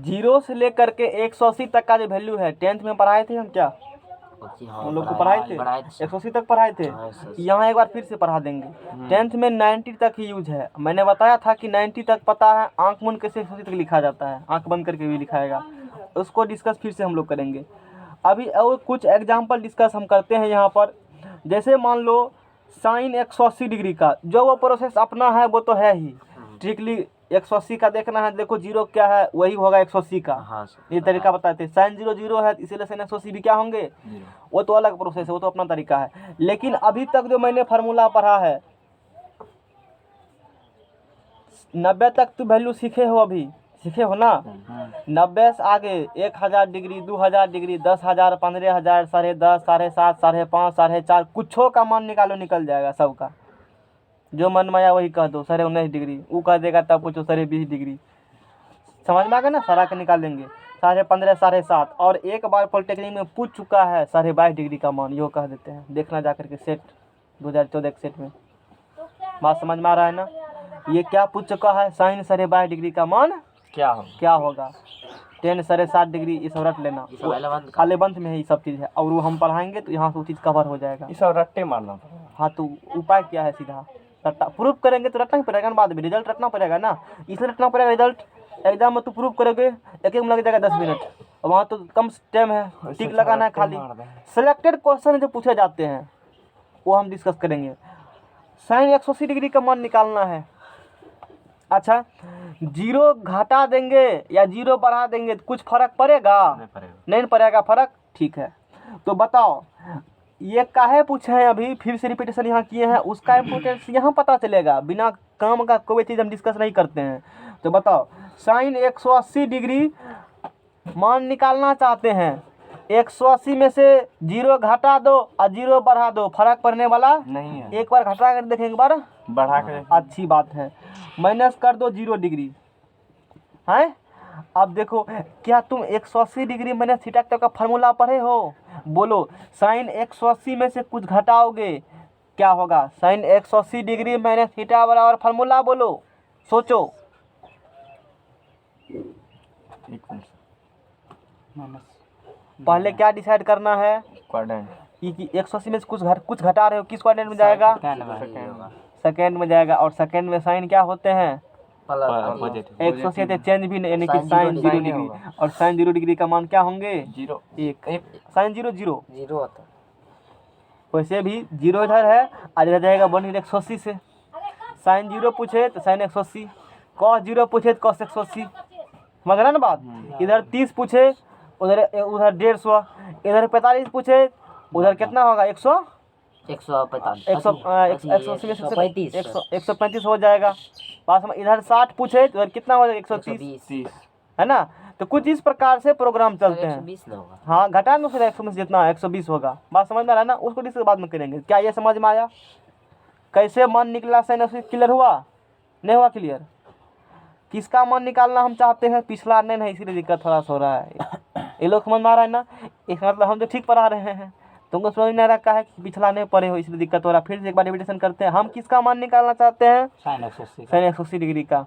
0 से लेकर के 180 तक का जो वैल्यू है, 10th में पढ़ाए थे हम क्या? हम लोग को पढ़ाए थे 180 तक पढ़ाए थे। यहाँ एक बार फिर से पढ़ा देंगे। 10th में 90 तक ही यूज है। मैंने बताया था कि 90 तक पता है, आंख बंद कैसे 180 तक लिखा जाता है, आंख बंद करके भी लिखाएगा, उसको डिस्कस फिर से हम लोग करेंगे। अभी और कुछ एग्जाम्पल डिस्कस हम करते हैं यहाँ पर। जैसे मान लो साइन 180 डिग्री का जो वो प्रोसेस अपना है वो तो है ही, स्ट्रिक्टली 180 का देखना है। देखो 0 क्या है, वही होगा 180 का। हाँ सर। ये तरीका बताते हैं। साइन 0 है इसीलिए साइन 180 भी क्या होंगे? वो तो अलग प्रोसेस है, वो तो अपना तरीका है। लेकिन अभी तक जो मैंने फार्मूला पढ़ा है, 90 तक तो वैल्यू सीखे हो, अभी सीखे हो ना? 90 से आगे 1000 डिग्री, 2000 डिग्री, 10,000, 15,000, 10.5, 7.5, 5.5, 4.5, कुछो का मान निकालो, निकल जाएगा सबका। जो मन में आया वही कह दो, 19.5 डिग्री, वो कह देगा तब पूछो 20 डिग्री। समझ में आ गया ना? सारा का निकाल देंगे, 15.5, 7.5। और एक बार पॉलिटेक्निक में पूछ चुका है 22.5 डिग्री का मान, यो कह देते हैं। देखना जा करके सेट 2014 के सेट में। बात समझ में आ रहा है ना? ये क्या पूछ चुका है? साइन 22.5 डिग्री का मान क्या होगा? 10 7.5 डिग्री, ये सब रट लेना, अलेवंथ में है ये सब चीज़ है। और वो हम पढ़ाएंगे तो यहाँ से वो चीज़ कवर हो जाएगा। ये सब रट्टे मारना पड़ेगा। हाँ, तो उपाय क्या है? सीधा रट्टा प्रूफ करेंगे तो रटना ही पड़ेगा ना, बाद में रिजल्ट रटना पड़ेगा ना, इसलिए रटना पड़ेगा। रिजल्ट एग्जाम में तो प्रूफ करोगे, एक में लग जाएगा 10 मिनट, और वहाँ तो कम टाइम है, टिक लगाना है खाली। सिलेक्टेड क्वेश्चन जो पूछे जाते हैं वो हम डिस्कस करेंगे। साइन 180 डिग्री का मान निकालना है। अच्छा, 0 घटा देंगे या 0 बढ़ा देंगे तो कुछ फर्क पड़ेगा? नहीं पड़ेगा फर्क। ठीक है, तो बताओ ये काहे पूछे हैं? अभी फिर से रिपीटेशन यहाँ किए हैं, उसका इम्पोर्टेंस यहाँ पता चलेगा। बिना काम का कोई चीज़ हम डिस्कस नहीं करते हैं। तो बताओ, साइन 180 डिग्री मान निकालना चाहते हैं, 180 में से 0 घटा दो और 0 बढ़ा दो, फर्क पड़ने वाला नहीं है। एक बार घटा कर देखें, एक बार बढ़ा कर अच्छी बात है। माइनस कर दो 0 डिग्री है। अब देखो, क्या तुम 180 डिग्री माइनस थीटा का फार्मूला पढ़े हो? बोलो, साइन 180 में से कुछ घटाओगे क्या होगा? साइन 180 डिग्री माइनस थीटा बराबर फार्मूला बोलो, सोचो। पहले क्या डिसाइड करना है? क्वाड्रेंट। कि 180 में से कुछ घटा रहे हो, किस क्वाड्रेंट में जाएगा? सेकेंड में जाएगा। और सेकेंड में साइन क्या होते हैं? 180 चेंज भी नहीं, यानी कि साइन 0 डिग्री। और साइन 0 डिग्री का मान क्या होंगे? 0 1। साइन 0 0 होता है। वैसे भी 0 इधर है और इधर जाएगा 180 से। साइन 0 पूछे तो साइन 180, कॉस 0 पूछे तो कॉस 180। समझ रहे ना बात? इधर 30 पूछे, उधर 150, इधर 45 पूछे, उधर कितना होगा? 145 135 हो जाएगा। पास में इधर 60 पूछे तो इधर कितना हो जाएगा 130 है ना। तो कुछ इस प्रकार से प्रोग्राम चलते हैं। 120 ना होगा। हाँ घटा दो फिर 120 जितना 120 होगा। बात समझ में आ रहा है ना, उसको डिस्कस बाद में करेंगे। क्या ये समझ में आया कैसे मान निकला साइन क्लियर हुआ नहीं हुआ क्लियर? किसका मान निकालना हम चाहते हैं, पिछला नहीं, इसीलिए दिक्कत थोड़ा सा हो रहा है। ये लोग समझ में आ रहा है ना, इसका मतलब हम तो ठीक पढ़ा रहे हैं, तुमको समझ नहीं रखा है कि पिछला नहीं पढ़े हो इसलिए दिक्कत हो रहा है। फिर से एक बार रिपीटेशन करते हैं। हम किसका मान निकालना चाहते हैं? साइन 180 डिग्री का।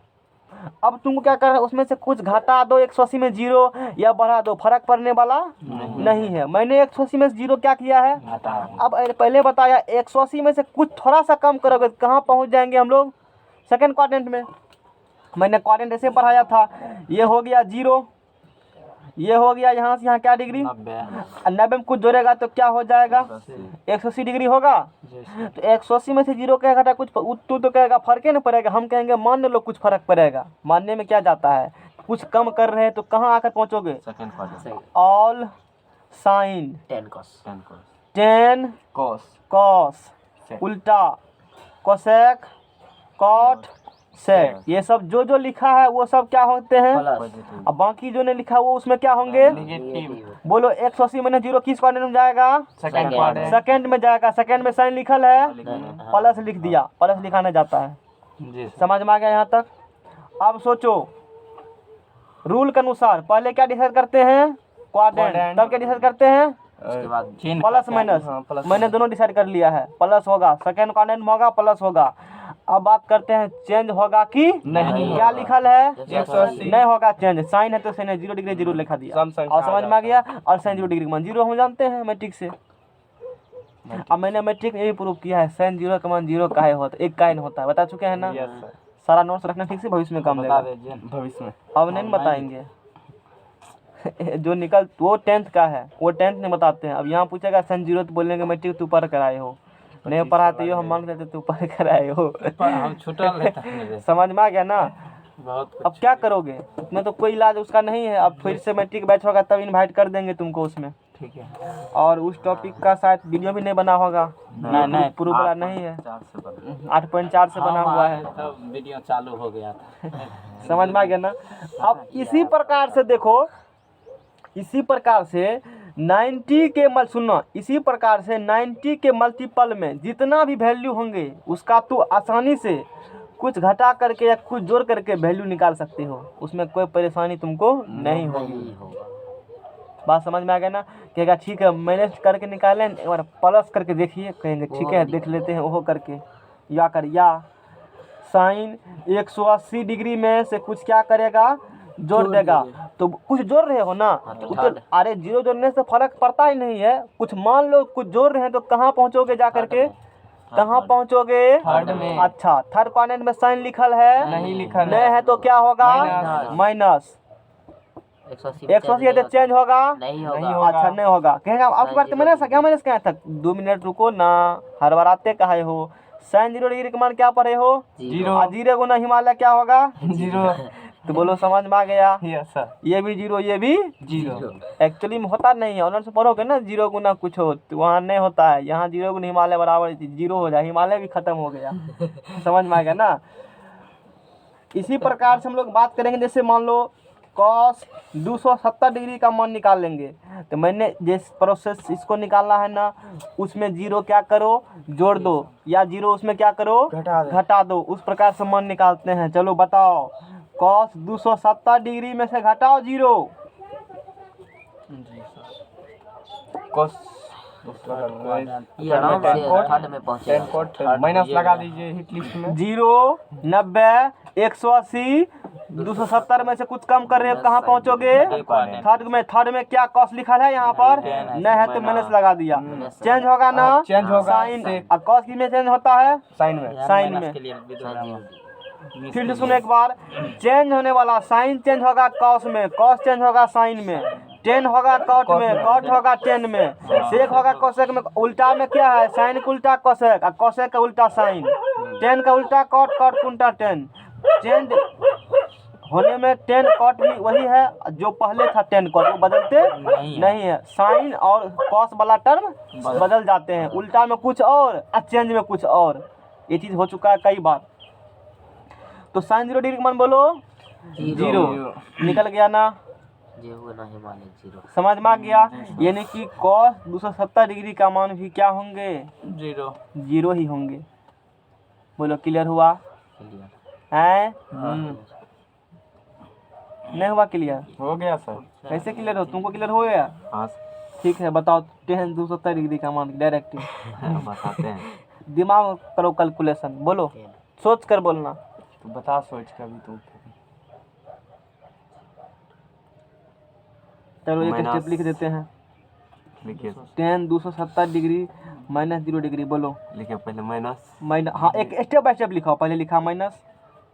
अब तुमको क्या करना है, उसमें से कुछ घटा दो 180 में 0 या बढ़ा दो, फर्क पड़ने वाला नहीं है। मैंने 180 में 0 क्या किया है, अब पहले बताया 180 में से कुछ थोड़ा सा कम करोगे कहाँ पहुँच जाएंगे हम लोग? सेकेंड क्वाड्रेंट में। मैंने क्वाड्रेंट ऐसे पढ़ाया था, ये हो गया 0, ये हो गया यहाँ से यहाँ क्या डिग्री 90 में कुछ जोड़ेगा तो क्या हो जाएगा 180 डिग्री होगा। तो 180 में से 0 क्या घटा कुछ तू तो कहेगा फर्क ही नहीं पड़ेगा, हम कहेंगे मान लो कुछ फर्क पड़ेगा। मानने में क्या जाता है, कुछ कम कर रहे हैं तो कहाँ आकर पहुँचोगे? ऑल साइन 10 कॉस उल्टा कोसेक कॉट सेक, ये सब जो लिखा है वो सब क्या होते हैं? अब बाकी जो नहीं लिखा वो उसमें क्या होंगे? बोलो 180 में 0 किस क्वाड्रेंट में जाएगा? सेकंड में जाएगा। सेकंड में साइन लिखल है, प्लस लिख दिया, प्लस लिखाना जाता है। समझ में आ गया यहाँ तक? अब सोचो रूल के अनुसार पहले क्या डिसाइड करते हैं? क्वाड्रेंट। तब क्या डिसाइड करते हैं? Plus minus. मैंने दोनों डिसाइड कर लिया है, प्लस होगा सेकंड क्वाड्रेंट में होगा प्लस होगा। अब बात करते हैं चेंज होगा कि नहीं? क्या लिखल है? 180 नहीं होगा चेंज। साइन है तो साइन 0 डिग्री 0 लिखा दिया और समझ में आ गया। और साइन 0 डिग्री मान 0 हम जानते हैं मैट्रिक से। अब मैंने मैट्रिक में भी प्रूव किया है साइन 0 का मान 0 काहे होता है, 1 काहे होता है, बता चुके हैं ना। सारा नोट्स रखना ठीक से, भविष्य में काम देगा। भविष्य में अब नहीं बताएंगे जो निकल वो 10th का है, वो 10th नहीं बताते हैं। अब यहाँ पूछेगा साइन 0 तो बोलेंगे मैट्रिक तू ऊपर कराए हो, नहीं पढ़ाते हो हम मान लेते तू ऊपर कराए हो। हम छुट्टा लेता है। समझ में आ गया ना? बहुत अब क्या करोगे, उसमें तो कोई इलाज उसका नहीं है। अब फिर से मैट्रिक बैच होगा तब इनवाइट कर देंगे तुमको उसमें, ठीक है। और उस टॉपिक का शायद वीडियो भी नहीं बना होगा, नहीं प्रूफ वाला नहीं है, 8.4 से बना हुआ है। तब वीडियो चालू हो गया था। समझ में आ गया ना? अब इसी प्रकार से देखो, इसी प्रकार से 90 के सुनना, इसी प्रकार से 90 के मल्टीपल में जितना भी वैल्यू होंगे उसका तो आसानी से कुछ घटा करके या कुछ जोड़ करके वैल्यू निकाल सकते हो, उसमें कोई परेशानी तुमको नहीं होगी। बात समझ में आ गया ना? कहेगा ठीक है मैनेज करके निकालें, एक बार प्लस करके देखिए, कहेंगे ठीक है देख लेते हैं वो करके। या कर या साइन 180 डिग्री में से कुछ क्या करेगा, जोड़ देगा। तो कुछ जोड़ रहे हो ना, तो अरे 0 जोड़ने से फर्क पड़ता ही नहीं है। कुछ मान लो कुछ जोड़ रहे हैं तो कहाँ पहुँचोगे जा करके, कहाँ पहुँचोगे? थर्ड में। अच्छा थर्ड क्वाड्रेंट में साइन लिखल है? नहीं लिखल नहीं है तो क्या होगा? माइनस 180 है तो चेंज होगा? नहीं होगा। अच्छा नहीं होगा। कहेगा आपकी बात मैंने क्या मैंने कहा था, 2 मिनट रुको ना, हर बार आते कहा हो। साइन 0 डिग्री का मान क्या पढ़े हो? 0। 0 गुना हिमालय क्या होगा? 0। तो बोलो समझ में आ गया? Yes sir. ये भी 0 ये भी 0। एक्चुअली में होता नहीं है, ऑनर से पढ़ोगे ना 0 गुना कुछ हो तो वहाँ नहीं होता है। यहाँ 0 गुना हिमालय बराबर 0 हो जाए, हिमालय भी खत्म हो गया। समझ में आ गया ना? इसी प्रकार से हम लोग बात करेंगे, जैसे मान लो cos 270 डिग्री का मान निकाल लेंगे, तो मैंने जिस प्रोसेस इसको निकालना है ना, उसमें 0 क्या करो, जोड़ दो, या 0 उसमें क्या करो, घटा दो। उस प्रकार से मान निकालते हैं। चलो बताओ, cos 270 डिग्री में से घटाओ 0। cos ये आराम से थर्ड में पहुंचेगा। माइनस लगा दीजिए हिट लिस्ट में। 0, 90, 180, 270 में से कुछ कम कर रहे हो, कहाँ पहुँचोगे? थर्ड में क्या कॉस लिखा है यहाँ पर? नहीं है तो माइनस लगा दिया। चेंज होगा ना? चेंज होगा। साइन और कॉस की में चेंज होता है? साइन में। साइन में। फिर से सुनो एक बार, चेंज होने वाला साइन चेंज होगा कॉस में, कॉस चेंज होगा साइन में, 10 होगा कॉट में, कॉट होगा 10 में, सेक होगा कोसेक में। उल्टा में क्या है? साइन का उल्टा कोसेक और कोसेक का उल्टा साइन, 10 का उल्टा कॉट, कॉट का उल्टा 10। चेंज होने में टेन कॉट भी वही है जो पहले था टेन कॉट, वो बदलते नहीं है। साइन और कॉस वाला टर्म बदल जाते हैं, उल्टा में कुछ और चेंज में कुछ और, ये चीज़ हो चुका है कई बार। तो साइन 0 डिग्री का मान बोलो 0 निकल गया ना, ये हुआ ना हिमालय 0। समझ में आ गया। यानी कि कॉस 270 डिग्री का मान भी क्या होंगे 0 ही होंगे। बोलो क्लियर हुआ क्लियर। है? नहीं हुआ क्लियर? हो गया सर। कैसे क्लियर हो? तुमको क्लियर हो गया? हाँ ठीक है, बताओ टेन 270 डिग्री का मान डायरेक्ट बताते हैं। दिमाग करो कैलकुलेशन, बोलो सोच कर बोलना। तो बता सोच कर भी तू। चलो एक माइनस। स्टेप लिख देते हैं। लिखिए टेन 270 डिग्री माइनस 0 डिग्री, बोलो लिखिए पहले माइनस, माइनस। हाँ एक स्टेप बाय स्टेप लिखाओ, पहले लिखा माइनस,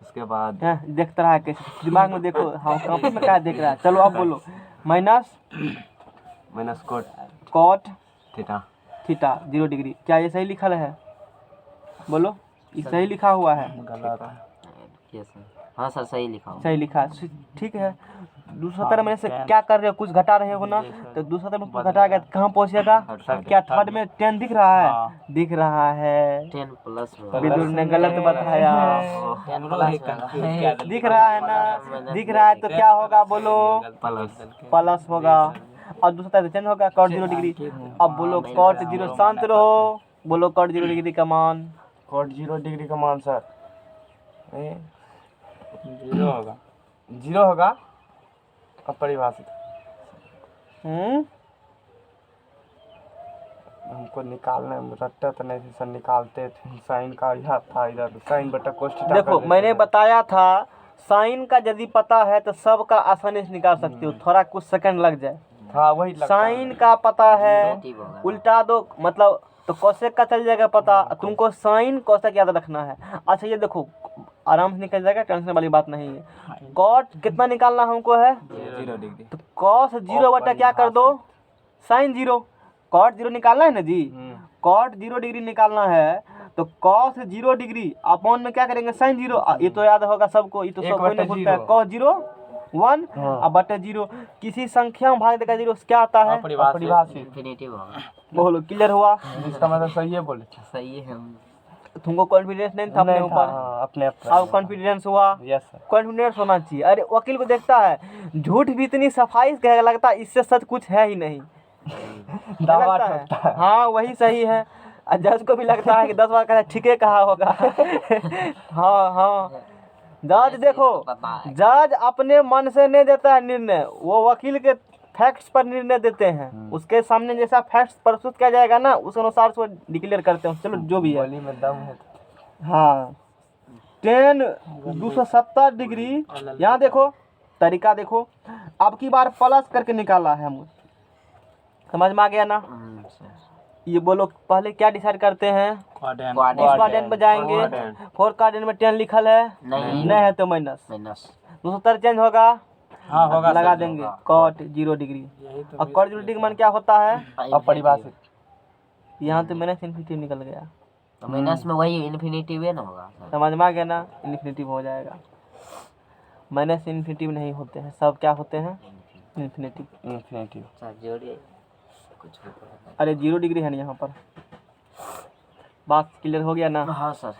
उसके बाद देखता रहा कैसे दिमाग में देखो, हाँ कॉपी में क्या देख रहा है। चलो अब बोलो minus minus cot cot theta. Theta 0 degree. क्या ये सही लिखा है? बोलो ये सही लिखा हुआ है? यस सर, हाँ सर सही लिखा हो। सही लिखा है, ठीक है। 270 में से क्या कर रहे हो, कुछ घटा रहे हो ना, तो 270 में कुछ घटा गया तो कहाँ पहुँचेगा? क्या थर्ड में 10 दिख रहा है? दिख रहा है। 10 प्लस विदुर ने गलत बताया। 10 प्लस दिख रहा है ना, दिख रहा है तो क्या होगा बोलो? प्लस प्लस होगा। और 270 चेंज होगा कॉट 0 डिग्री। अब बोलो कॉट 0, शांत रहो, बोलो कॉट 0 डिग्री का मान। कॉट 0 डिग्री का मान सर 0 होगा। 0 होगा। अपरिभाषित। हमको निकालने में रट्टा तो नहीं थी सर, निकालते थे साइन का याद था इधर, साइन बटा कोस थीटा। देखो मैंने बताया था साइन का यदि पता है तो सब का आसानी से निकाल सकते हो, थोड़ा कुछ सेकंड लग जाए। हाँ वही लगता साइन का पता है, उल्टा दो मतलब तो कोसेक का चल जाएगा पता, तुमको साइन कोसेक याद रखना है। अच्छा ये देखो आराम से निकल जाएगा, टेंशन वाली बात नहीं है। कॉट कितना निकालना हमको है? 0 डिग्री। तो कॉस 0 बटा क्या कर दो? साइन 0। कॉट 0 निकालना है ना जी, कॉट 0 डिग्री निकालना है तो कॉस 0 डिग्री अपॉन में क्या करेंगे? साइन 0। ये तो याद होगा सबको, ये तो सब कोई नहीं भूलता है। कॉस 0 1 अब बटे 0, किसी संख्या में भाग देगा 0 क्या आता है? अपरिभाषित। इन्फिनिटिव होगा। बोलो क्लियर हुआ? इसका मतलब सही है बोले। सही है। तुमको कॉन्फिडेंस नहीं था अपने ऊपर, अपने अब कॉन्फिडेंस हुआ। Yes sir. कॉन्फिडेंस होना चाहिए। अरे वकील को देखता है झूठ भी इतनी सफाई से कहेगा, लगता है इससे सच कुछ है ही नहीं। दावा लगता ठोकता है हाँ वही सही है। जज को भी लगता है कि 10 बार कहा ठीक है कहा होगा। हाँ हाँ जज देखो, जज अपने मन से नहीं देता है निर्णय, वो वकील के फैक्ट्स पर निर्णय देते हैं। उसके सामने जैसा फैक्ट्स प्रस्तुत किया जाएगा ना उस अनुसार से वो डिक्लेयर करते हैं। चलो जो भी है। गोली में दम है। हाँ 10 270 डिग्री, यहाँ देखो तरीका देखो, अब की बार प्लस करके निकाला है हम, समझ में आ गया ना? ये बोलो पहले क्या डिसाइड करते हैं? इस क्वाड्रेंट में जाएंगे, 4 क्वाड्रेंट में 10 लिखल है नहीं है तो माइनस 270 चेंज होगा। हाँ होगा लगा सर, देंगे होगा। Cot 0 degree. और कॉट 0 डिग्री मान क्या होता है? अपरिभाषित। यहाँ तो माइनस इन्फिनिटिव निकल गया, तो माइनस में वही इन्फिनिटिव है ना होगा सर। समझ में आ गया ना? इन्फिनिटिव हो जाएगा। माइनस इन्फिनिटिव नहीं होते हैं, सब क्या होते हैं? इन्फिनिटिव। इन्फिनिटिव। सर जोड़िए कुछ भी पता अरे 0 डिग्री है ना यहाँ पर। बात क्लियर हो गया ना? नहीं। हाँ सर।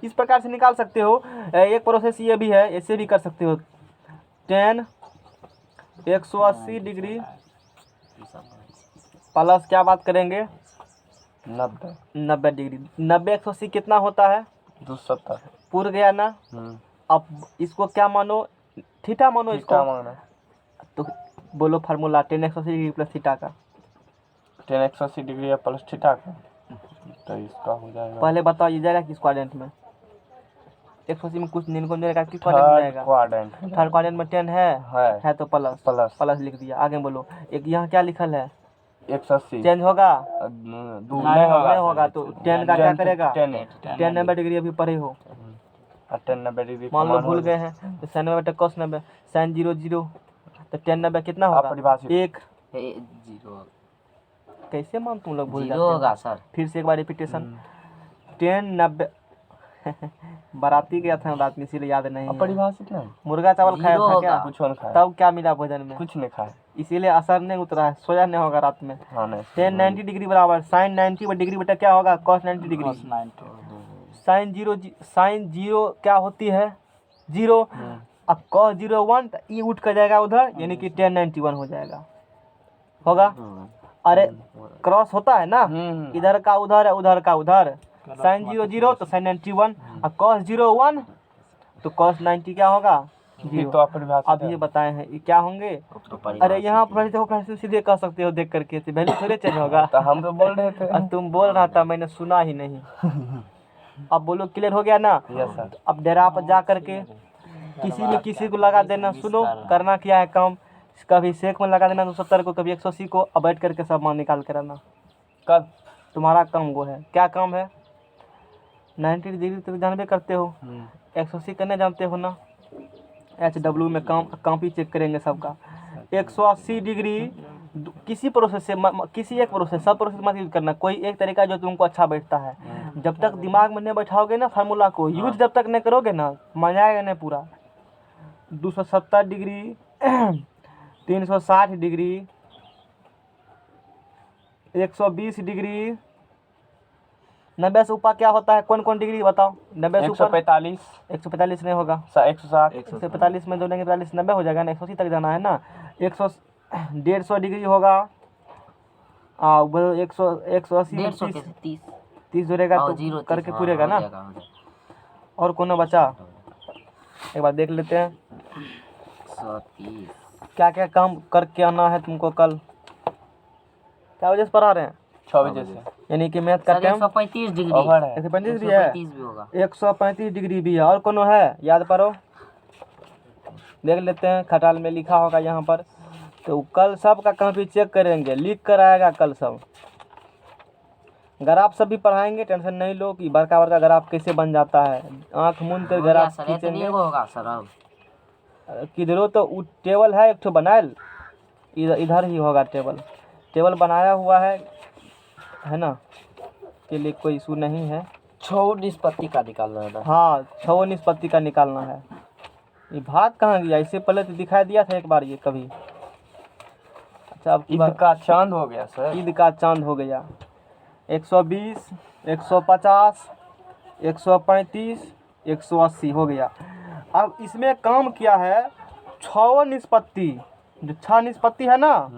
इस प्रकार से निकाल सकते हो। एक प्रोसेस ये भी है, ऐसे भी कर सकते हो। 10 180 डिग्री प्लस क्या बात करेंगे? 90 डिग्री। 90 180 कितना होता है? 270। पूर गया ना? अब इसको क्या मानो? थीटा मानो इसको। माना तो बोलो फार्मूला 10 180 डिग्री प्लस थीटा का। 10 180 डिग्री या प्लस थीटा का, तो इसका हो जाएगा पहले बताओ ये जाएगा किस क्वाड्रेंट में? 180 में कुछ नहीं जाएगा, किस क्वाड्रेंट में जाएगा? क्वाड्रेंट। थर्ड क्वाड्रेंट में 10 है तो प्लस लिख दिया। आगे बोलो एक यहाँ क्या लिखल है? 180 चेंज होगा? नहीं होगा तो 10 का क्या करेगा? 10 90 डिग्री अभी पढ़े हो, 90 डिग्री मान लो भूल गए हैं तो sin 90 बटा cos 90, sin 0 0 तो 10 90 कितना होगा? अपरिभाषित। 1। 0 कैसे मान तुम लोग भूल 0 जाते होगा हो? सर। फिर से एक बार रिपीटेशन। 10 90 बाराती गया था रात में, इसीलिए याद नहीं है। परिभाषित नहीं, मुर्गा चावल खाया जीरो था क्या? होगा। कुछ और खाया, तब क्या मिला भोजन में? कुछ नहीं खाया। इसीलिए असर नहीं उतरा है, सोया नहीं होगा रात में। हाँ नहीं, टेन 90 डिग्री बराबर साइन 90 डिग्री बेटा क्या होगा? cos 90 degree. cos 90 sine zero क्या होती है? जीरो। अब cos 0 1 तो ई उठ कर जाएगा उधर, यानी कि tan 91 हो जाएगा, होगा। अरे क्रॉस होता है ना, इधर का उधर है, उधर का उधर। साइन 0 0 तो साइन 91, और cos 0 1 तो cos 90 क्या होगा? ये तो आप परिभाषित अब ये बताए हैं ये क्या होंगे? अरे यहाँ पर देखो, सीधे कह सकते हो देख करके, वैल्यू थोड़े चेंज होगा। तो हम तो बोल रहे थे। और तुम बोल रहा था, मैंने सुना ही नहीं। अब बोलो, क्लियर हो गया ना? Yes sir. अब डेरा पर जा करके किसी में किसी को लगा देना। सुनो, करना क्या है काम, कभी सेक में लगा देना 270 को, कभी 180 को, अब बैठ करके सब मान निकाल कर आना। कल तुम्हारा काम वो है। क्या काम है? 90 डिग्री तो जानबे करते हो, 180 करने जानते हो ना? HW में कॉपी चेक करेंगे सबका। 180 डिग्री किसी प्रोसेस से किसी एक प्रोसेस, सब प्रोसेस मत यूज करना, कोई एक तरीका जो तुमको अच्छा बैठता है। जब तक दिमाग में नहीं बैठाओगे ना फार्मूला को, यूज जब तक नहीं करोगे ना, मजा आएगा नहीं पूरा। 270 डिग्री 360 डिग्री 120 डिग्री 90 से ऊपर क्या होता है? कौन कौन डिग्री बताओ? 90 से ऊपर 145 नहीं होगा, 160 145 में जोड़ेंगे 45 90 हो जाएगा ना, 180 तक जाना है ना। 150 डिग्री होगा, 180 30 जोड़ेगा तो करके पूरेगा ना। और कोनो बचा? एक बार देख लेते हैं 130। क्या क्या काम करके आना है तुमको कल। क्या वजह से पढ़ा रहे हैं? 6 बजे से, यानी कि मैथ का टाइम 135 डिग्री ओवर है। 135 भी है, 135 भी होगा। 135 डिग्री भी है। और कोनो है? याद करो, देख लेते हैं, खटाल में लिखा होगा यहाँ पर। तो कल सब का कॉपी चेक करेंगे, लिख कर आएगा कल सब। ग्राफ सब भी पढ़ाएंगे, टेंशन नहीं लो कि बड़का बड़का ग्राफ कैसे बन जाता है। आँख मूंद कर ग्राफ खींचेंगे। होगा सर। अब किधरो तो टेबल है एक ठो बनायल, इधर ही होगा टेबल बनाया हुआ है ना, के लिए कोई इशू नहीं है। 6 निष्पत्ति का निकालना है ना? हाँ, 6 निष्पत्ति का निकालना है। ये भाग कहाँ गया? इससे पहले तो दिखाई दिया था एक बार ये कभी। अच्छा, अब ईद का चांद हो गया सर। ईद का चांद हो गया। 120 150 135 180 हो गया। अब इसमें काम किया है 6 निष्पत्ति, जो 6 निष्पत्ति है ना,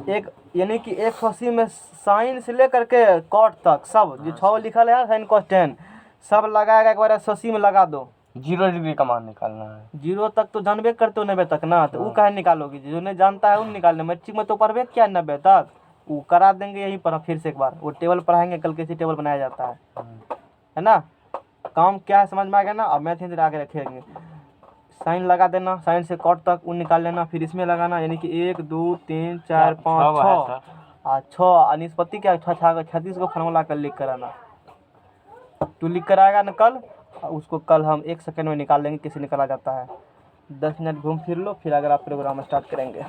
एक यानी कि 180 में साइन से लेकर के कॉट तक सब जो 6 लिखल है, साइन कॉस टेन सब लगाएगा, एक बार 180 में लगा दो। 0 डिग्री का मान निकालना है। 0 तक तो जानबे करते हो 90 तक ना, तो वो काहे निकालोगे? जो नहीं जानता है वो निकालने। मैट्रिक में तो पढ़बे क्या 90 तक, वो करा देंगे यहीं पर। फिर से एक बार वो टेबल पढ़ाएंगे कल, कैसे टेबल बनाया जाता है ना। काम क्या है समझ में आ गया ना। अब मैथ इधर आगे रखेंगे, साइन लगा देना, साइन से कॉट तक वो निकाल लेना, फिर इसमें लगाना, यानी कि 1 2 3 4 5 6 6 निष्पत्ति क्या 36 को फार्मूला कर लिख कर आना। तू लिख कर आएगा ना कल, उसको कल हम 1 सेकंड में निकाल लेंगे कैसे निकाला जाता है। 10 मिनट घूम फिर लो, फिर अगर आप प्रोग्राम स्टार्ट करेंगे।